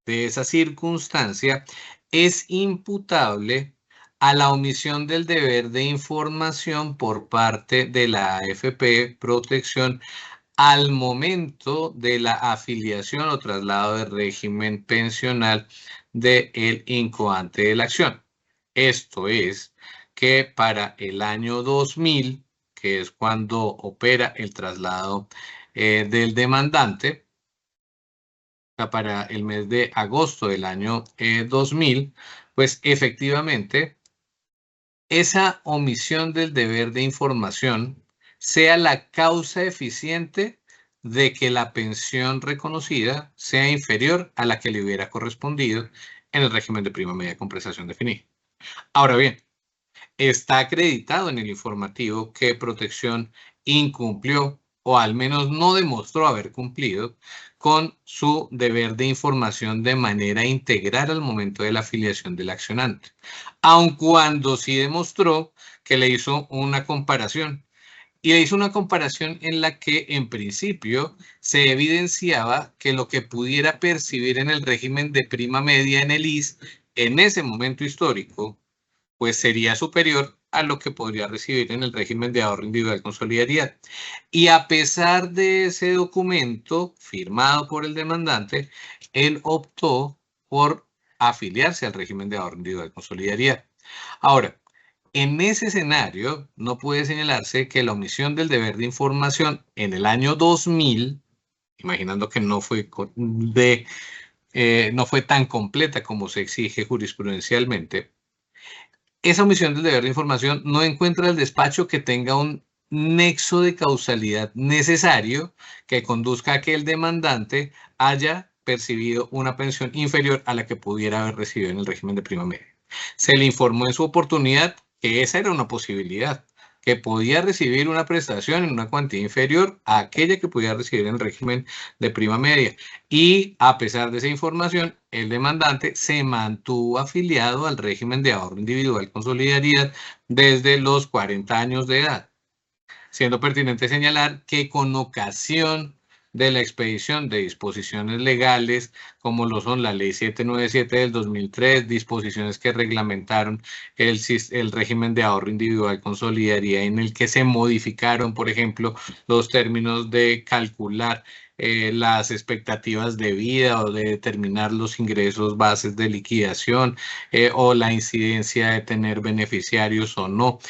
de esa circunstancia es imputable a la omisión del deber de información por parte de la AFP Protección al momento de la afiliación o traslado de régimen pensional del incoante de la acción. Esto es que para el año 2000, que es cuando opera el traslado del demandante, para el mes de agosto del año 2000, pues efectivamente esa omisión del deber de información sea la causa eficiente de que la pensión reconocida sea inferior a la que le hubiera correspondido en el régimen de prima media con prestación definida. Ahora bien, está acreditado en el informativo que Protección incumplió o al menos no demostró haber cumplido con su deber de información de manera integral al momento de la afiliación del accionante, aun cuando sí demostró que le hizo una comparación. Y le hizo una comparación en la que, en principio, se evidenciaba que lo que pudiera percibir en el régimen de prima media en el IS en ese momento histórico, pues sería superior a lo que podría recibir en el régimen de ahorro individual con solidaridad. Y a pesar de ese documento firmado por el demandante, él optó por afiliarse al régimen de ahorro individual con solidaridad. Ahora, en ese escenario, no puede señalarse que la omisión del deber de información en el año 2000, imaginando que no fue no fue tan completa como se exige jurisprudencialmente, esa omisión del deber de información no encuentra el despacho que tenga un nexo de causalidad necesario que conduzca a que el demandante haya percibido una pensión inferior a la que pudiera haber recibido en el régimen de prima media. Se le informó en su oportunidad que esa era una posibilidad, que podía recibir una prestación en una cuantía inferior a aquella que podía recibir en el régimen de prima media. Y a pesar de esa información, el demandante se mantuvo afiliado al régimen de ahorro individual con solidaridad desde los 40 años de edad, siendo pertinente señalar que con ocasión de la expedición de disposiciones legales, como lo son la Ley 797 del 2003, disposiciones que reglamentaron el régimen de ahorro individual con solidaridad, en el que se modificaron, por ejemplo, los términos de calcular las expectativas de vida o de determinar los ingresos bases de liquidación o la incidencia de tener beneficiarios o no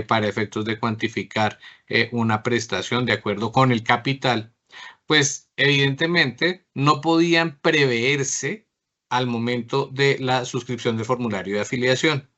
para efectos de cuantificar una prestación de acuerdo con el capital, pues evidentemente no podían preverse al momento de la suscripción del formulario de afiliación.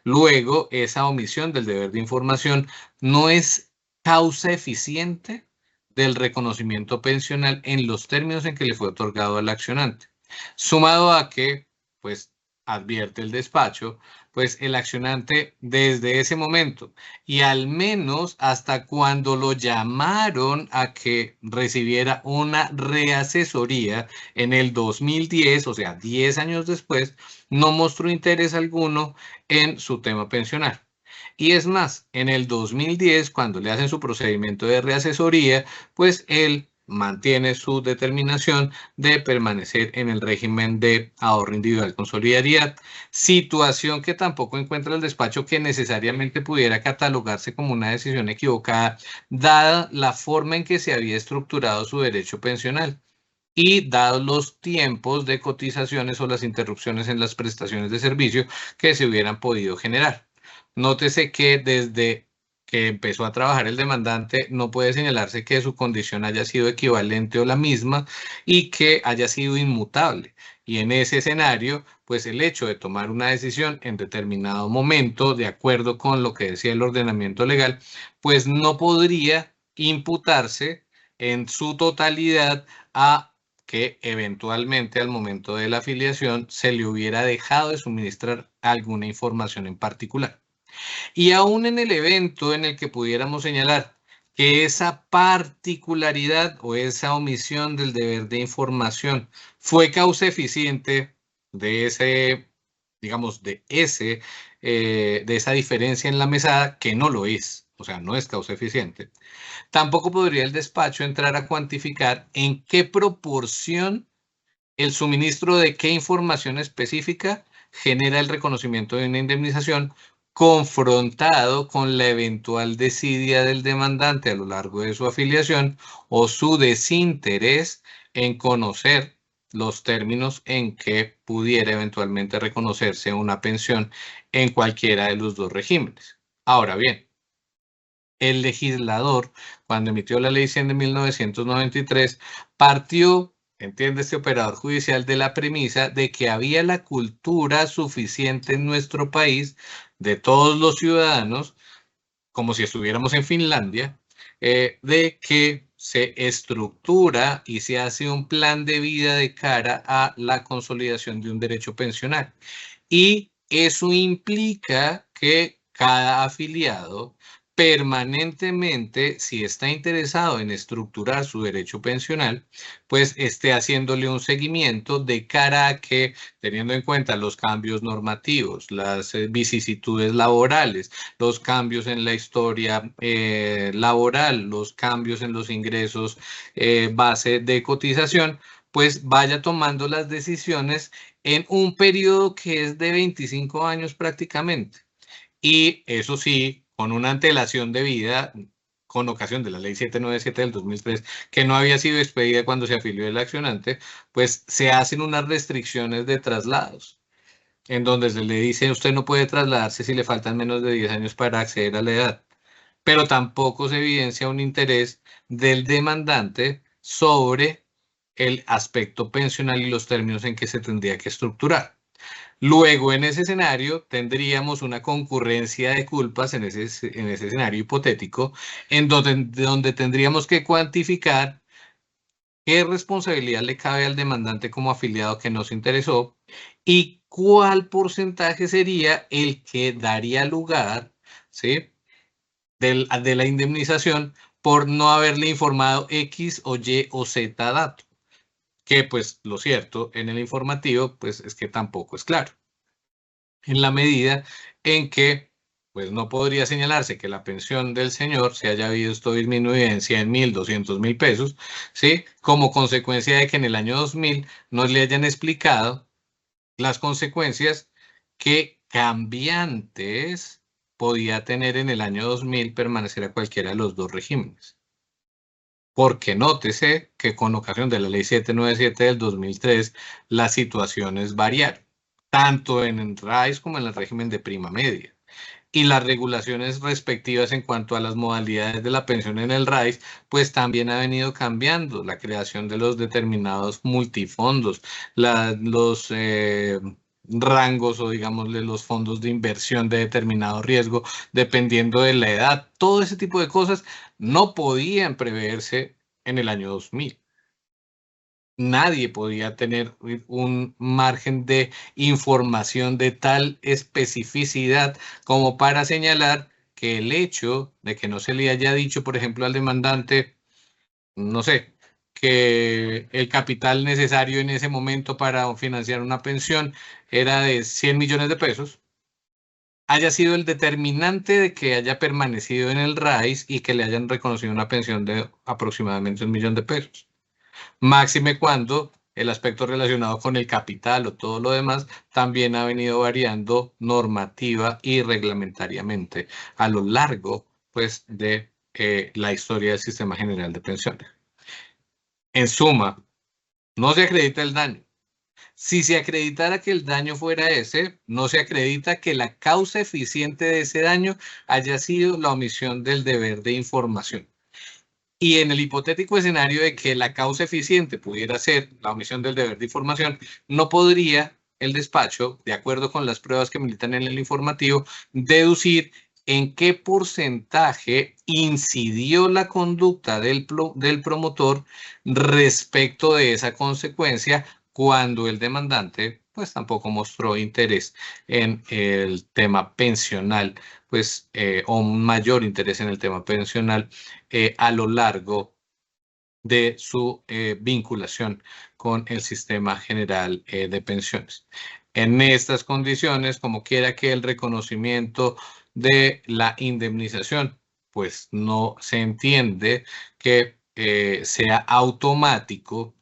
Luego, esa omisión del deber de información no es causa eficiente del reconocimiento pensional en los términos en que le fue otorgado al accionante. Sumado a que, pues, advierte el despacho, pues el accionante desde ese momento y al menos hasta cuando lo llamaron a que recibiera una reasesoría en el 2010, o sea, 10 años después, no mostró interés alguno en su tema pensional. Y es más, en el 2010, cuando le hacen su procedimiento de reasesoría, pues él mantiene su determinación de permanecer en el régimen de ahorro individual con solidaridad, situación que tampoco encuentra el despacho que necesariamente pudiera catalogarse como una decisión equivocada, dada la forma en que se había estructurado su derecho pensional y dados los tiempos de cotizaciones o las interrupciones en las prestaciones de servicio que se hubieran podido generar. Nótese que desde que empezó a trabajar el demandante no puede señalarse que su condición haya sido equivalente o la misma y que haya sido inmutable. Y en ese escenario, pues el hecho de tomar una decisión en determinado momento, de acuerdo con lo que decía el ordenamiento legal, pues no podría imputarse en su totalidad a que eventualmente al momento de la afiliación se le hubiera dejado de suministrar alguna información en particular. Y aún en el evento en el que pudiéramos señalar que esa particularidad o esa omisión del deber de información fue causa eficiente de ese, digamos, de esa diferencia en la mesada, que no lo es, o sea, no es causa eficiente, tampoco podría el despacho entrar a cuantificar en qué proporción el suministro de qué información específica genera el reconocimiento de una indemnización confrontado con la eventual desidia del demandante a lo largo de su afiliación o su desinterés en conocer los términos en que pudiera eventualmente reconocerse una pensión en cualquiera de los dos regímenes. Ahora bien, el legislador, cuando emitió la Ley 100 de 1993, partió, entiende este operador judicial, de la premisa de que había la cultura suficiente en nuestro país, de todos los ciudadanos, como si estuviéramos en Finlandia, de que se estructura y se hace un plan de vida de cara a la consolidación de un derecho pensional. Y eso implica que cada afiliado permanentemente, si está interesado en estructurar su derecho pensional, pues esté haciéndole un seguimiento de cara a que, teniendo en cuenta los cambios normativos, las vicisitudes laborales, los cambios en la historia laboral, los cambios en los ingresos base de cotización, pues vaya tomando las decisiones en un periodo que es de 25 años prácticamente. Y eso sí, con una antelación de vida, con ocasión de la ley 797 del 2003, que no había sido expedida cuando se afilió el accionante, pues se hacen unas restricciones de traslados, en donde se le dice usted no puede trasladarse si le faltan menos de 10 años para acceder a la edad, pero tampoco se evidencia un interés del demandante sobre el aspecto pensional y los términos en que se tendría que estructurar. Luego, en ese escenario, tendríamos una concurrencia de culpas en ese escenario hipotético, en donde tendríamos que cuantificar qué responsabilidad le cabe al demandante como afiliado que nos interesó y cuál porcentaje sería el que daría lugar, ¿sí?, de la indemnización por no haberle informado X o Y o Z dato. Que pues lo cierto en el informativo pues es que tampoco es claro. En la medida en que pues no podría señalarse que la pensión del señor se haya visto disminuida en 100.000, 200.000 pesos, ¿sí? Como consecuencia de que en el año 2000 nos le hayan explicado las consecuencias que cambiantes podía tener en el año 2000 permanecer a cualquiera de los dos regímenes. Porque nótese que con ocasión de la ley 797 del 2003, las situaciones variaron, tanto en el RAIS como en el régimen de prima media. Y las regulaciones respectivas en cuanto a las modalidades de la pensión en el RAIS, pues también ha venido cambiando. La creación de los determinados multifondos, los rangos o digámosle los fondos de inversión de determinado riesgo, dependiendo de la edad. Todo ese tipo de cosas no podían preverse en el año 2000. Nadie podía tener un margen de información de tal especificidad como para señalar que el hecho de que no se le haya dicho, por ejemplo, al demandante, no sé, que el capital necesario en ese momento para financiar una pensión era de 100 millones de pesos, haya sido el determinante de que haya permanecido en el RAIS y que le hayan reconocido una pensión de aproximadamente 1.000.000 de pesos. Máxime cuando el aspecto relacionado con el capital o todo lo demás también ha venido variando normativa y reglamentariamente a lo largo pues, de la historia del Sistema General de Pensiones. En suma, no se acredita el daño. Si se acreditara que el daño fuera ese, no se acredita que la causa eficiente de ese daño haya sido la omisión del deber de información. Y en el hipotético escenario de que la causa eficiente pudiera ser la omisión del deber de información, no podría el despacho, de acuerdo con las pruebas que militan en el informativo, deducir en qué porcentaje incidió la conducta del promotor respecto de esa consecuencia cuando el demandante pues tampoco mostró interés en el tema pensional, pues o un mayor interés en el tema pensional a lo largo de su vinculación con el Sistema General de Pensiones. En estas condiciones, como quiera que el reconocimiento de la indemnización, pues no se entiende que sea automático,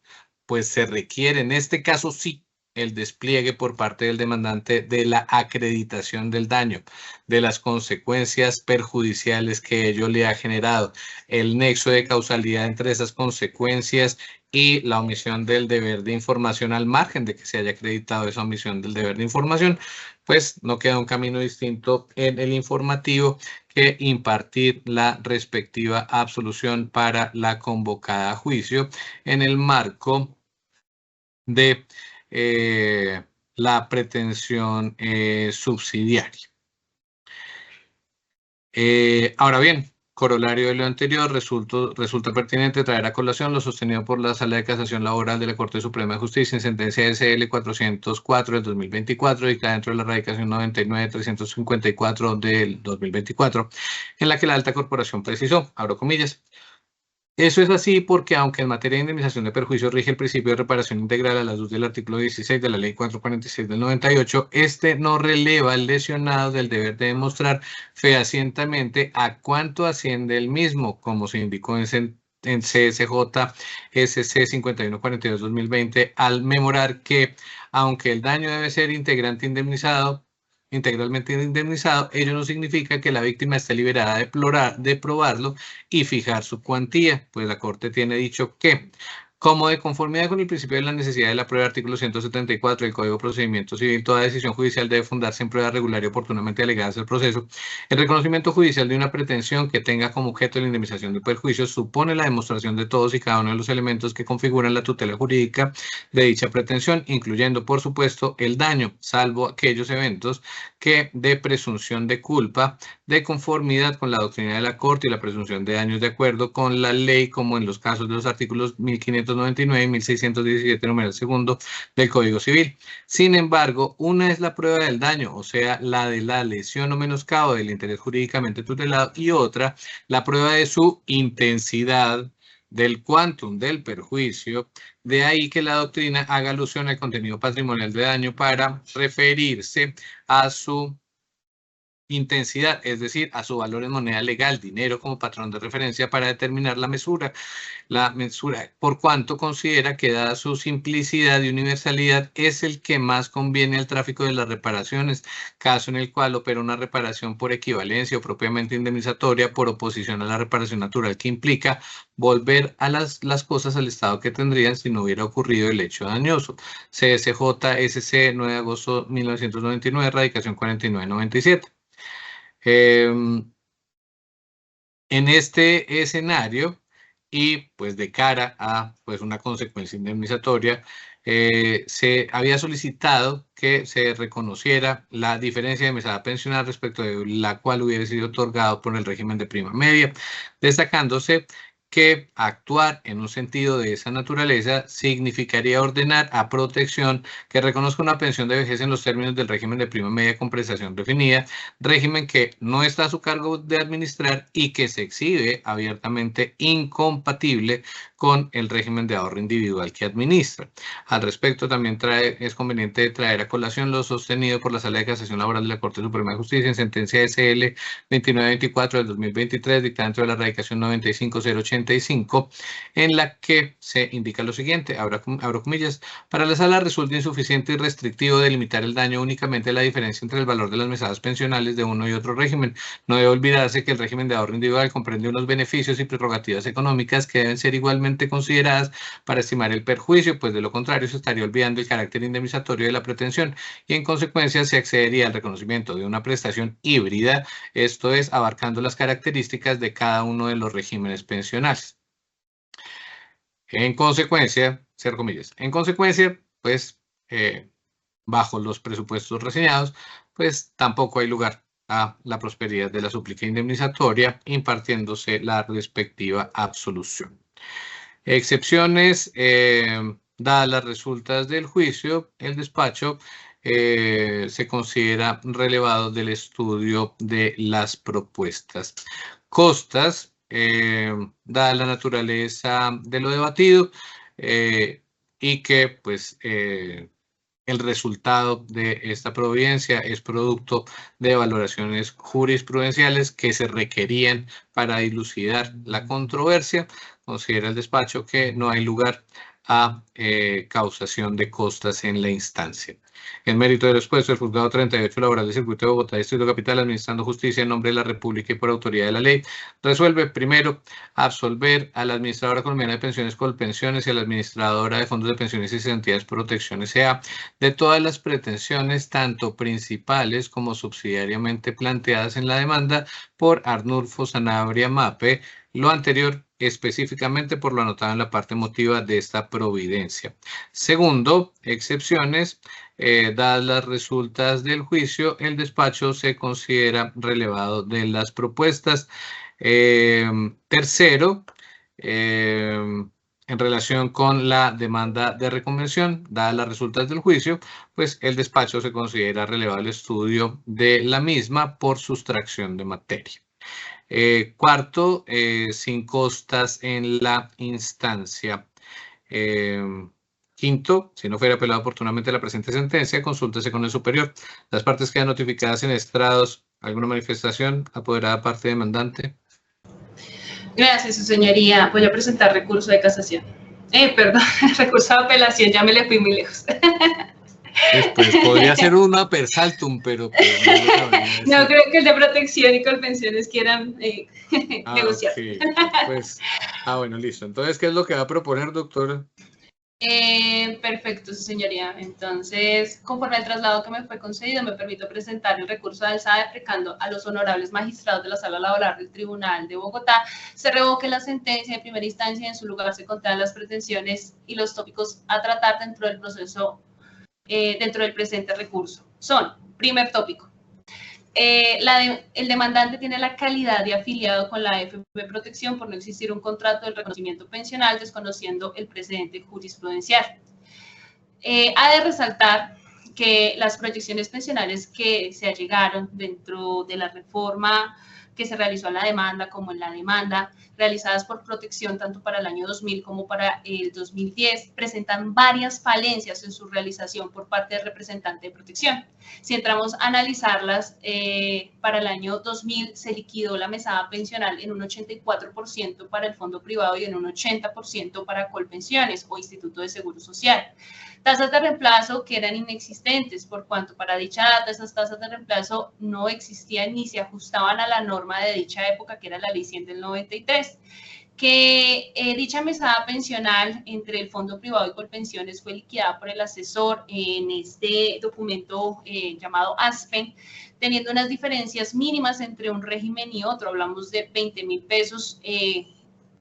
pues se requiere, en este caso sí, el despliegue por parte del demandante de la acreditación del daño, de las consecuencias perjudiciales que ello le ha generado, el nexo de causalidad entre esas consecuencias y la omisión del deber de información al margen de que se haya acreditado esa omisión del deber de información, pues no queda un camino distinto en el informativo que impartir la respectiva absolución para la convocada a juicio en el marco de la pretensión subsidiaria. Ahora bien, Corolario de lo anterior, resulta pertinente traer a colación lo sostenido por la Sala de Casación Laboral de la Corte Suprema de Justicia en sentencia SL 404 del 2024, dictada dentro de la radicación 99-354 del 2024, en la que la alta corporación precisó, abro comillas, eso es así porque, aunque en materia de indemnización de perjuicios rige el principio de reparación integral a la luz del artículo 16 de la Ley 446 del 98, este no releva al lesionado del deber de demostrar fehacientemente a cuánto asciende el mismo, como se indicó en CSJ SC 5142-2020, al memorar que, aunque el daño debe ser integralmente indemnizado, ello no significa que la víctima esté liberada de probarlo y fijar su cuantía, pues la Corte tiene dicho que, como de conformidad con el principio de la necesidad de la prueba, artículo 174 del Código de Procedimiento Civil, toda decisión judicial debe fundarse en pruebas regular y oportunamente alegadas al proceso. El reconocimiento judicial de una pretensión que tenga como objeto la indemnización de perjuicios supone la demostración de todos y cada uno de los elementos que configuran la tutela jurídica de dicha pretensión, incluyendo, por supuesto, el daño, salvo aquellos eventos que de presunción de culpa, de conformidad con la doctrina de la Corte y la presunción de daños de acuerdo con la ley, como en los casos de los artículos 1599 y 1617, numeral segundo, del Código Civil. Sin embargo, una es la prueba del daño, o sea, la de la lesión o menoscabo del interés jurídicamente tutelado, y otra, la prueba de su intensidad, del quantum del perjuicio. De ahí que la doctrina haga alusión al contenido patrimonial de daño para referirse a su intensidad, es decir, a su valor en moneda legal, dinero como patrón de referencia para determinar la mesura, por cuanto considera que dada su simplicidad y universalidad es el que más conviene al tráfico de las reparaciones, caso en el cual opera una reparación por equivalencia o propiamente indemnizatoria por oposición a la reparación natural que implica volver a las cosas al estado que tendrían si no hubiera ocurrido el hecho dañoso. CSJ SC 9 de agosto 1999, radicación 4997. En este escenario y pues de cara a pues una consecuencia indemnizatoria, se había solicitado que se reconociera la diferencia de mesada pensional respecto de la cual hubiera sido otorgado por el régimen de prima media, destacándose que actuar en un sentido de esa naturaleza significaría ordenar a protección que reconozca una pensión de vejez en los términos del régimen de prima media con prestación definida, régimen que no está a su cargo de administrar y que se exhibe abiertamente incompatible con el régimen de ahorro individual que administra. Al respecto, también es conveniente traer a colación lo sostenido por la Sala de Casación Laboral de la Corte Suprema de Justicia en sentencia SL 2924 del 2023, dictada dentro de la radicación 95085, en la que se indica lo siguiente, abro comillas, para la Sala resulta insuficiente y restrictivo delimitar el daño únicamente a la diferencia entre el valor de las mesadas pensionales de uno y otro régimen. No debe olvidarse que el régimen de ahorro individual comprende unos beneficios y prerrogativas económicas que deben ser igualmente consideradas para estimar el perjuicio, pues de lo contrario se estaría olvidando el carácter indemnizatorio de la pretensión y en consecuencia se accedería al reconocimiento de una prestación híbrida, esto es, abarcando las características de cada uno de los regímenes pensionales. En consecuencia, cierro comillas, pues bajo los presupuestos reseñados, pues tampoco hay lugar a la prosperidad de la súplica indemnizatoria, impartiéndose la respectiva absolución. Excepciones, dadas las resultas del juicio, el despacho se considera relevado del estudio de las propuestas. Costas, dada la naturaleza de lo debatido y que pues el resultado de esta providencia es producto de valoraciones jurisprudenciales que se requerían para dilucidar la controversia. Considera el despacho que no hay lugar a causación de costas en la instancia. En mérito de lo expuesto, el Juzgado 38 Laboral del Circuito de Bogotá, Distrito Capital, administrando justicia en nombre de la República y por autoridad de la ley, resuelve, primero, absolver a la Administradora Colombiana de Pensiones Colpensiones y a la Administradora de Fondos de Pensiones y Entidades Protección S.A. de todas las pretensiones, tanto principales como subsidiariamente planteadas en la demanda por Arnulfo Sanabria Mape, lo anterior específicamente por lo anotado en la parte motiva de esta providencia. Segundo, excepciones. Dadas las resultas del juicio, el despacho se considera relevado de las propuestas. Tercero, en relación con la demanda de reconvención, dadas las resultas del juicio, pues el despacho se considera relevado el estudio de la misma por sustracción de materia. Cuarto, sin costas en la instancia. Quinto, si no fuera apelado oportunamente la presente sentencia, consúltese con el superior. Las partes quedan notificadas en estrados. ¿Alguna manifestación apoderada parte demandante? Gracias, su señoría. Voy a presentar recurso de casación. Perdón, recurso de apelación, ya me le fui muy lejos. Pues podría ser una per saltum, pero pues no lo sabría decir. No, creo que el de protección y colpensiones quieran negociar. Okay. Pues, bueno, listo. Entonces, ¿qué es lo que va a proponer, doctora? Perfecto, su señoría. Entonces, conforme al traslado que me fue concedido, me permito presentar el recurso de alzada deprecando a los honorables magistrados de la Sala Laboral del Tribunal de Bogotá se revoque la sentencia de primera instancia y en su lugar se contengan las pretensiones y los tópicos a tratar dentro del proceso, dentro del presente recurso. Son, primer tópico, el demandante tiene la calidad de afiliado con la AFP Protección por no existir un contrato de reconocimiento pensional, desconociendo el precedente jurisprudencial. Ha de resaltar que las proyecciones pensionales que se allegaron dentro de la reforma que se realizó en la demanda como en la demanda, realizadas por Protección tanto para el año 2000 como para el 2010, presentan varias falencias en su realización por parte del representante de Protección. Si entramos a analizarlas, para el año 2000 se liquidó la mesada pensional en un 84% para el fondo privado y en un 80% para Colpensiones o Instituto de Seguro Social. Tasas de reemplazo que eran inexistentes, por cuanto para dicha data esas tasas de reemplazo no existían ni se ajustaban a la norma de dicha época, que era la ley 100 del 93. Que dicha mesada pensional entre el fondo privado y Colpensiones fue liquidada por el asesor en este documento llamado ASPEN, teniendo unas diferencias mínimas entre un régimen y otro. Hablamos de 20.000 pesos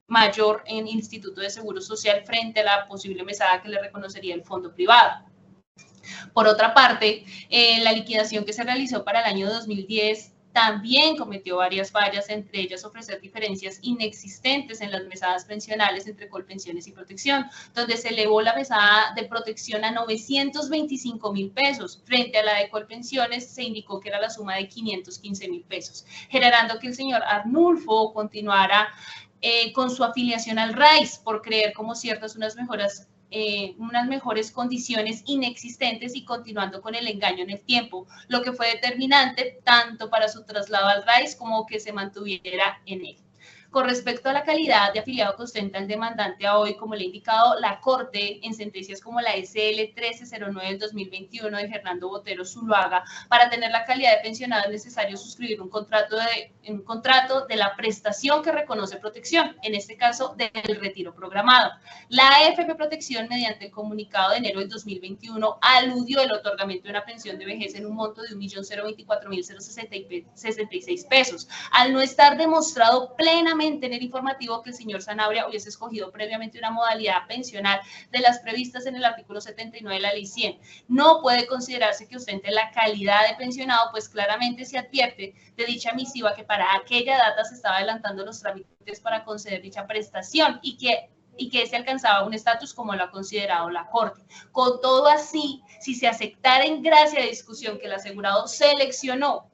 mayor en Instituto de Seguro Social frente a la posible mesada que le reconocería el fondo privado. Por otra parte, la liquidación que se realizó para el año 2010 también cometió varias fallas, entre ellas ofrecer diferencias inexistentes en las mesadas pensionales entre Colpensiones y Protección, donde se elevó la mesada de Protección a 925.000 pesos, frente a la de Colpensiones se indicó que era la suma de 515.000 pesos, generando que el señor Arnulfo continuara con su afiliación al RAIS por creer como ciertas unas mejores condiciones inexistentes y continuando con el engaño en el tiempo, lo que fue determinante tanto para su traslado al RAIS como que se mantuviera en él. Con respecto a la calidad de afiliado que ostenta el demandante a hoy, como le he indicado, la Corte, en sentencias como la SL 1309 del 2021 de Fernando Botero Zuluaga, para tener la calidad de pensionado es necesario suscribir un contrato de la prestación que reconoce Protección, en este caso del retiro programado. La AFP Protección, mediante el comunicado de enero del 2021, aludió el otorgamiento de una pensión de vejez en un monto de 1.024.066 pesos, al no estar demostrado plenamente en el informativo que el señor Sanabria hubiese escogido previamente una modalidad pensional de las previstas en el artículo 79 de la ley 100. No puede considerarse que ostente la calidad de pensionado, pues claramente se advierte de dicha misiva que para aquella data se estaba adelantando los trámites para conceder dicha prestación y que se alcanzaba un estatus como lo ha considerado la Corte. Con todo así, si se aceptara en gracia de discusión que el asegurado seleccionó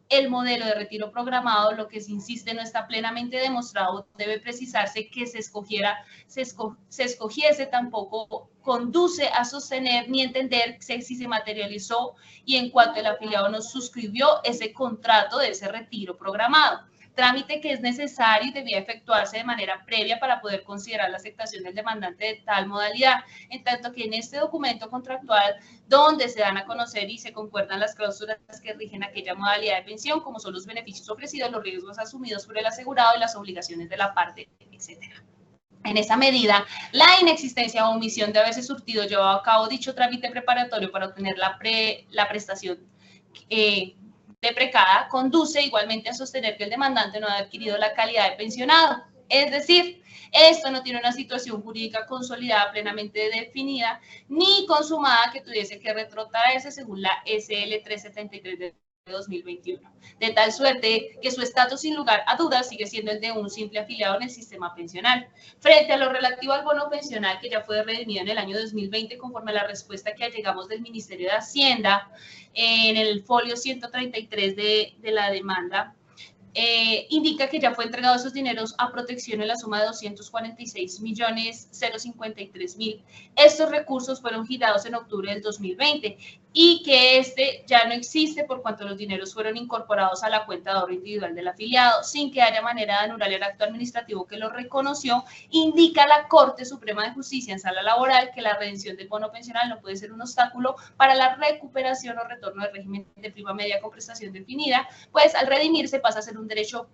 el modelo de retiro programado, lo que se insiste no está plenamente demostrado, debe precisarse que se escogiese tampoco conduce a sostener ni entender si se materializó y en cuanto el afiliado no suscribió ese contrato de ese retiro programado. Trámite que es necesario y debía efectuarse de manera previa para poder considerar la aceptación del demandante de tal modalidad, en tanto que en este documento contractual, donde se dan a conocer y se concuerdan las cláusulas que rigen aquella modalidad de pensión, como son los beneficios ofrecidos, los riesgos asumidos por el asegurado y las obligaciones de la parte, etcétera. En esa medida, la inexistencia o omisión de haberse surtido llevado a cabo dicho trámite preparatorio para obtener la prestación deprecada conduce igualmente a sostener que el demandante no ha adquirido la calidad de pensionado. Es decir, esto no tiene una situación jurídica consolidada plenamente definida ni consumada que tuviese que retrotraerse según la SL 373 del 2021, de tal suerte que su estatus sin lugar a dudas sigue siendo el de un simple afiliado en el sistema pensional. Frente a lo relativo al bono pensional que ya fue redimido en el año 2020 conforme a la respuesta que llegamos del Ministerio de Hacienda en el folio 133 de la demanda, indica que ya fue entregado esos dineros a protección en la suma de 246.053.000. Estos recursos fueron girados en octubre del 2020 y que este ya no existe por cuanto los dineros fueron incorporados a la cuenta de ahorro individual del afiliado, sin que haya manera de anular el acto administrativo que lo reconoció. Indica la Corte Suprema de Justicia en sala laboral que la redención del bono pensional no puede ser un obstáculo para la recuperación o retorno del régimen de prima media con prestación definida, pues al redimirse pasa a ser un derecho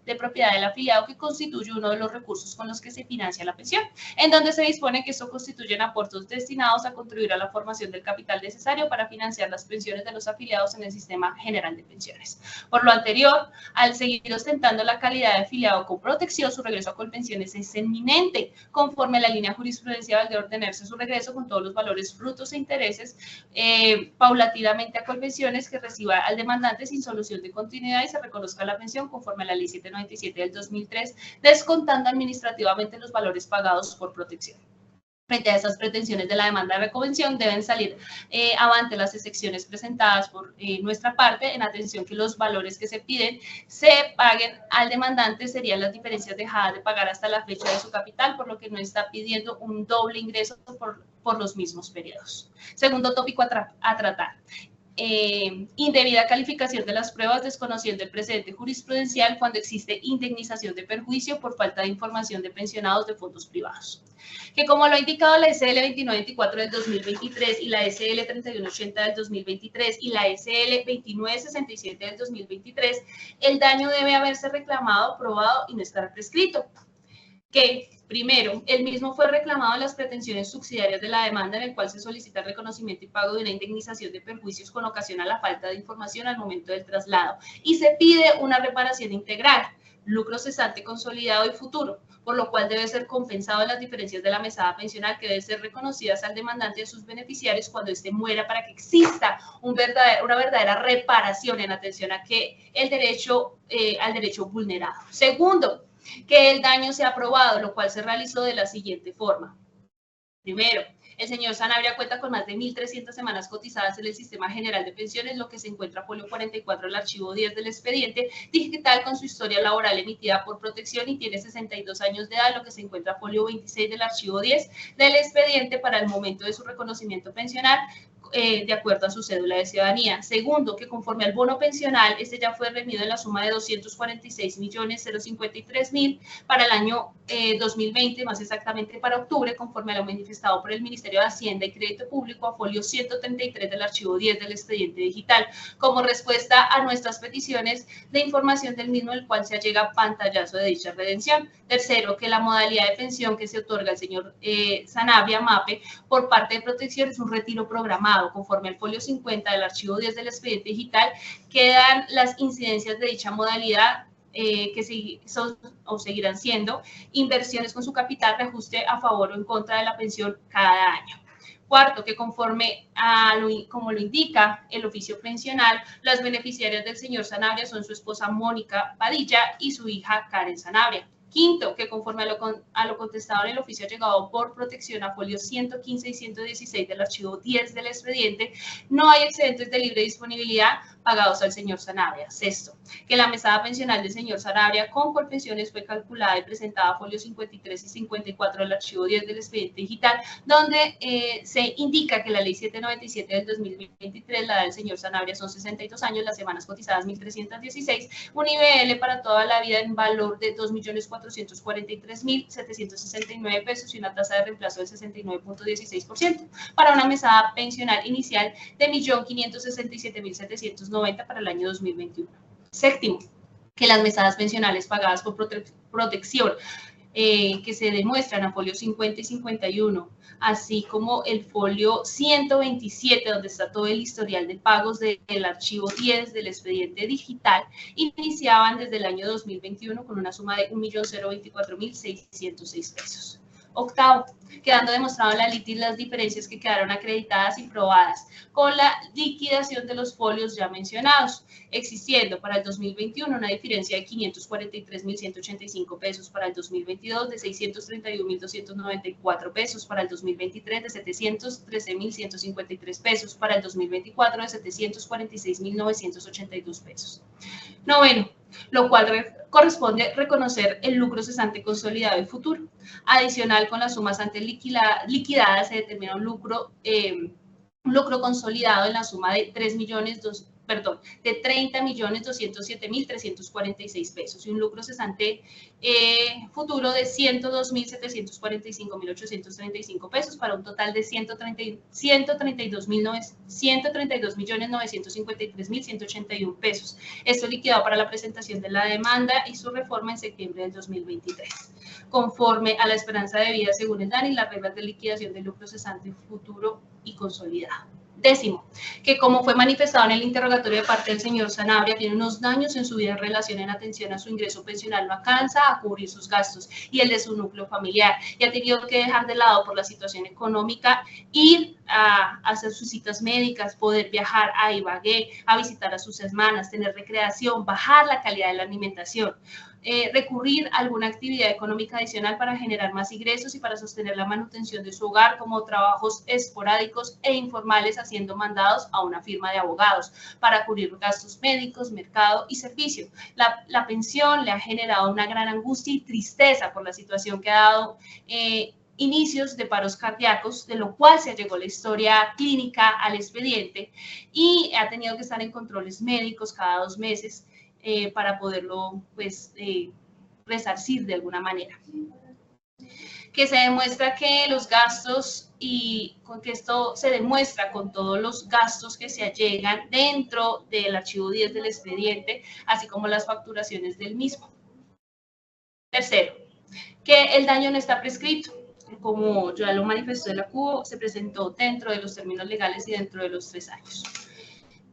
de propiedad del afiliado que constituye uno de los recursos con los que se financia la pensión, en donde se dispone que esto constituyen aportes destinados a contribuir a la formación del capital necesario para financiar las pensiones de los afiliados en el sistema general de pensiones. Por lo anterior, al seguir ostentando la calidad de afiliado con protección, su regreso a Colpensiones es inminente, conforme a la línea jurisprudencial de ordenarse su regreso con todos los valores, frutos e intereses paulatinamente a Colpensiones, que reciba al demandante sin solución de continuidad y se reconozca la pensión conforme a la ley 797 del 2003, descontando administrativamente los valores pagados por protección. Frente a estas pretensiones de la demanda de reconvención, deben salir avante las excepciones presentadas por nuestra parte, en atención que los valores que se piden se paguen al demandante serían las diferencias dejadas de pagar hasta la fecha de su capital, por lo que no está pidiendo un doble ingreso por los mismos periodos. Segundo tópico a tratar. Indebida calificación de las pruebas desconociendo el precedente jurisprudencial cuando existe indemnización de perjuicio por falta de información de pensionados de fondos privados. Que como lo ha indicado la SL 2924 del 2023 y la SL 3180 del 2023 y la SL 2967 del 2023, el daño debe haberse reclamado, probado y no estar prescrito. Que, primero, el mismo fue reclamado en las pretensiones subsidiarias de la demanda, en el cual se solicita el reconocimiento y pago de una indemnización de perjuicios con ocasión a la falta de información al momento del traslado, y se pide una reparación integral, lucro cesante consolidado y futuro, por lo cual debe ser compensado en las diferencias de la mesada pensional que deben ser reconocidas al demandante y a sus beneficiarios cuando éste muera, para que exista una verdadera reparación en atención a que el derecho, al derecho vulnerado. Segundo, que el daño sea probado, lo cual se realizó de la siguiente forma. Primero, el señor Sanabria cuenta con más de 1.300 semanas cotizadas en el Sistema General de Pensiones, lo que se encuentra folio 44 del archivo 10 del expediente digital con su historia laboral emitida por protección y tiene 62 años de edad, lo que se encuentra folio 26 del archivo 10 del expediente para el momento de su reconocimiento pensional, de acuerdo a su cédula de ciudadanía. Segundo, que conforme al bono pensional, este ya fue remitido en la suma de 246.053.000 para el año 2020, más exactamente para octubre, conforme a lo manifestado por el Ministerio de Hacienda y Crédito Público a folio 133 del archivo 10 del expediente digital, como respuesta a nuestras peticiones de información del mismo, el cual se allega pantallazo de dicha redención. Tercero, que la modalidad de pensión que se otorga al señor Sanabria MAPE por parte de protección es un retiro programado, conforme al folio 50 del archivo 10 del expediente digital, quedan las incidencias de dicha modalidad que son o seguirán siendo inversiones con su capital, reajuste a favor o en contra de la pensión cada año. Cuarto, que conforme a como lo indica el oficio pensional, las beneficiarias del señor Sanabria son su esposa Mónica Padilla y su hija Karen Sanabria. Quinto, que conforme a lo contestado en el oficio llegado por protección a folios 115 y 116 del archivo 10 del expediente, no hay excedentes de libre disponibilidad pagados al señor Sanabria. Sexto, que la mesada pensional del señor Sanabria con Colpensiones fue calculada y presentada a folios 53 y 54 del archivo 10 del expediente digital, donde se indica que la ley 797 del 2023, la del señor Sanabria son 62 años, las semanas cotizadas 1.316, un IBL para toda la vida en valor de 2.443.769 pesos y una tasa de reemplazo del 69.16%, para una mesada pensional inicial de 1.567.790 para el año 2021. Séptimo, que las mesadas pensionales pagadas por protección que se demuestran a folio 50 y 51, así como el folio 127, donde está todo el historial de pagos del archivo 10 del expediente digital, iniciaban desde el año 2021 con una suma de 1.024.606 pesos. Octavo, quedando demostrado en la litis las diferencias que quedaron acreditadas y probadas con la liquidación de los folios ya mencionados, existiendo para el 2021 una diferencia de 543.185 pesos, para el 2022 de 631.294 pesos, para el 2023 de 713.153 pesos, para el 2024 de 746.982 pesos. Noveno, lo cual corresponde reconocer el lucro cesante consolidado y futuro. Adicional, con las sumas antes liquidadas se determina un lucro consolidado en la suma de 30.207.346 pesos y un lucro cesante futuro de 102.745.835 pesos, para un total de 132.953.181 pesos. Esto liquidado para la presentación de la demanda y su reforma en septiembre del 2023, conforme a la esperanza de vida según el DANI y las reglas de liquidación del lucro cesante futuro y consolidado. Décimo, que como fue manifestado en el interrogatorio de parte del señor Sanabria, tiene unos daños en su vida en relación en atención a su ingreso pensional, no alcanza a cubrir sus gastos y el de su núcleo familiar, y ha tenido que dejar de lado por la situación económica ir a hacer sus citas médicas, poder viajar a Ibagué, a visitar a sus hermanas, tener recreación, bajar la calidad de la alimentación. Recurrir a alguna actividad económica adicional para generar más ingresos y para sostener la manutención de su hogar, como trabajos esporádicos e informales, haciendo mandados a una firma de abogados para cubrir gastos médicos, mercado y servicio. La pensión le ha generado una gran angustia y tristeza por la situación que ha dado inicios de paros cardíacos, de lo cual se llegó la historia clínica al expediente y ha tenido que estar en controles médicos cada 2 meses. Para poderlo, pues, resarcir de alguna manera. Que se demuestra que los gastos y con que esto se demuestra con todos los gastos que se allegan dentro del archivo 10 del expediente, así como las facturaciones del mismo. Tercero, que el daño no está prescrito. Como ya lo manifestó el acuo, se presentó dentro de los términos legales y dentro de los 3 años.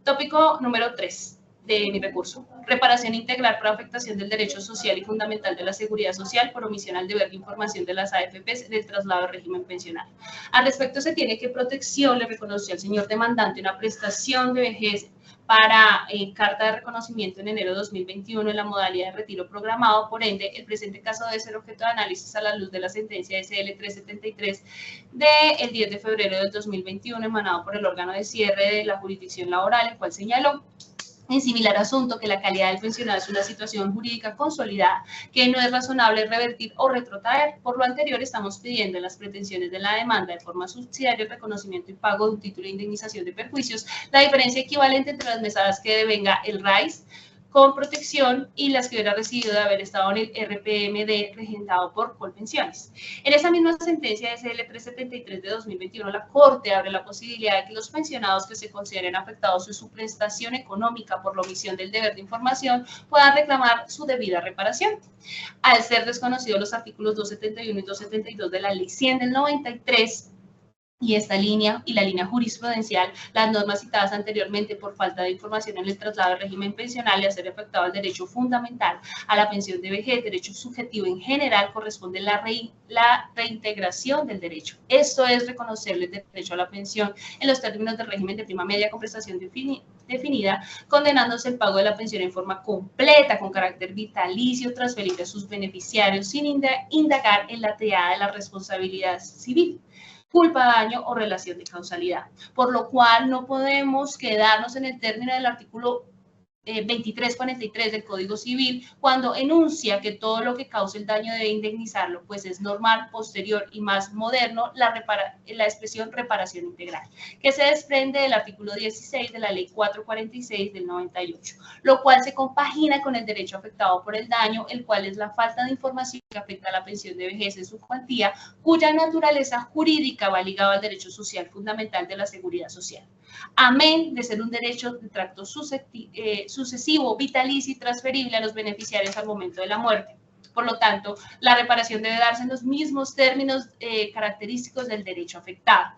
Tópico número 3. De mi recurso. Reparación integral por afectación del derecho social y fundamental de la seguridad social por omisión al deber de información de las AFPs del traslado al régimen pensional. Al respecto, se tiene que protección le reconoció al señor demandante una prestación de vejez para carta de reconocimiento en enero de 2021 en la modalidad de retiro programado. Por ende, el presente caso debe ser objeto de análisis a la luz de la sentencia SL 373 del 10 de febrero del 2021 emanado por el órgano de cierre de la jurisdicción laboral, el cual señaló en similar asunto que la calidad del pensionado es una situación jurídica consolidada que no es razonable revertir o retrotraer. Por lo anterior, estamos pidiendo en las pretensiones de la demanda de forma subsidiaria el reconocimiento y pago de un título de indemnización de perjuicios, la diferencia equivalente entre las mesadas que devenga el RAIS con protección y las que hubiera recibido de haber estado en el RPMD regentado por Colpensiones. En esa misma sentencia SL 373 de 2021, la Corte abre la posibilidad de que los pensionados que se consideren afectados en su prestación económica por la omisión del deber de información puedan reclamar su debida reparación. Al ser desconocidos los artículos 271 y 272 de la Ley 100 del 93, y esta línea y la línea jurisprudencial, las normas citadas anteriormente por falta de información en el traslado del régimen pensional y hacer afectado al derecho fundamental a la pensión de vejez, derecho subjetivo en general, corresponde la reintegración del derecho. Esto es reconocerle el derecho a la pensión en los términos del régimen de prima media con prestación definida, condenándose el pago de la pensión en forma completa, con carácter vitalicio, transferible a sus beneficiarios, sin indagar en la triada de la responsabilidad civil, culpa, daño o relación de causalidad. Por lo cual no podemos quedarnos en el término del artículo 2343 del Código Civil cuando enuncia que todo lo que cause el daño debe indemnizarlo, pues es normal, posterior y más moderno la expresión reparación integral, que se desprende del artículo 16 de la Ley 446 del 98, lo cual se compagina con el derecho afectado por el daño, el cual es la falta de información que afecta a la pensión de vejez en su cuantía, cuya naturaleza jurídica va ligada al derecho social fundamental de la seguridad social. Amén de ser un derecho de tracto sucesivo, vitalicio y transferible a los beneficiarios al momento de la muerte. Por lo tanto, la reparación debe darse en los mismos términos característicos del derecho afectado.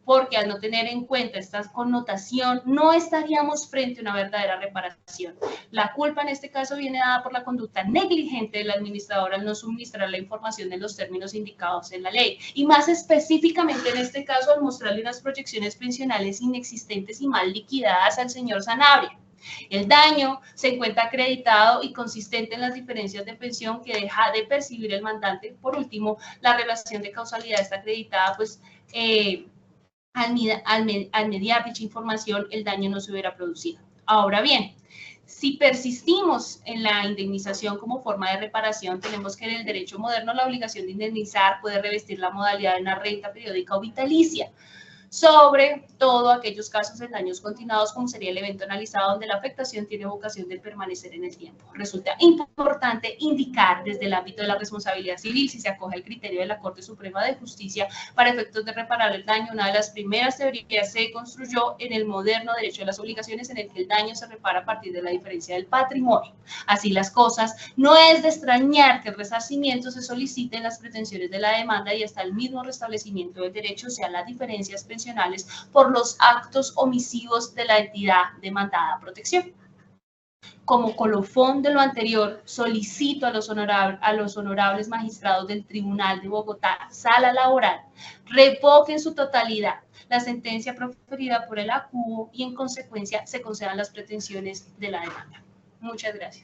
porque al no tener en cuenta esta connotación no estaríamos frente a una verdadera reparación. La culpa en este caso viene dada por la conducta negligente del administrador al no suministrar la información en los términos indicados en la ley, y más específicamente en este caso al mostrarle unas proyecciones pensionales inexistentes y mal liquidadas al señor Sanabria. El daño se encuentra acreditado y consistente en las diferencias de pensión que deja de percibir el mandante. Por último, la relación de causalidad está acreditada, pues al mediar dicha información el daño no se hubiera producido. Ahora bien, si persistimos en la indemnización como forma de reparación, tenemos que en el derecho moderno la obligación de indemnizar puede revestir la modalidad de una renta periódica o vitalicia, sobre todo aquellos casos de daños continuados, como sería el evento analizado donde la afectación tiene vocación de permanecer en el tiempo. Resulta importante indicar desde el ámbito de la responsabilidad civil, si se acoge al criterio de la Corte Suprema de Justicia para efectos de reparar el daño, una de las primeras teorías se construyó en el moderno derecho de las obligaciones, en el que el daño se repara a partir de la diferencia del patrimonio. Así las cosas, no es de extrañar que el resarcimiento se solicite en las pretensiones de la demanda y hasta el mismo restablecimiento del derecho sean las diferencias pensionales por los actos omisivos de la entidad demandada protección. Como colofón de lo anterior, solicito a los honorables magistrados del Tribunal de Bogotá, Sala Laboral, revoquen su totalidad la sentencia proferida por el acuo y en consecuencia se concedan las pretensiones de la demanda. Muchas gracias.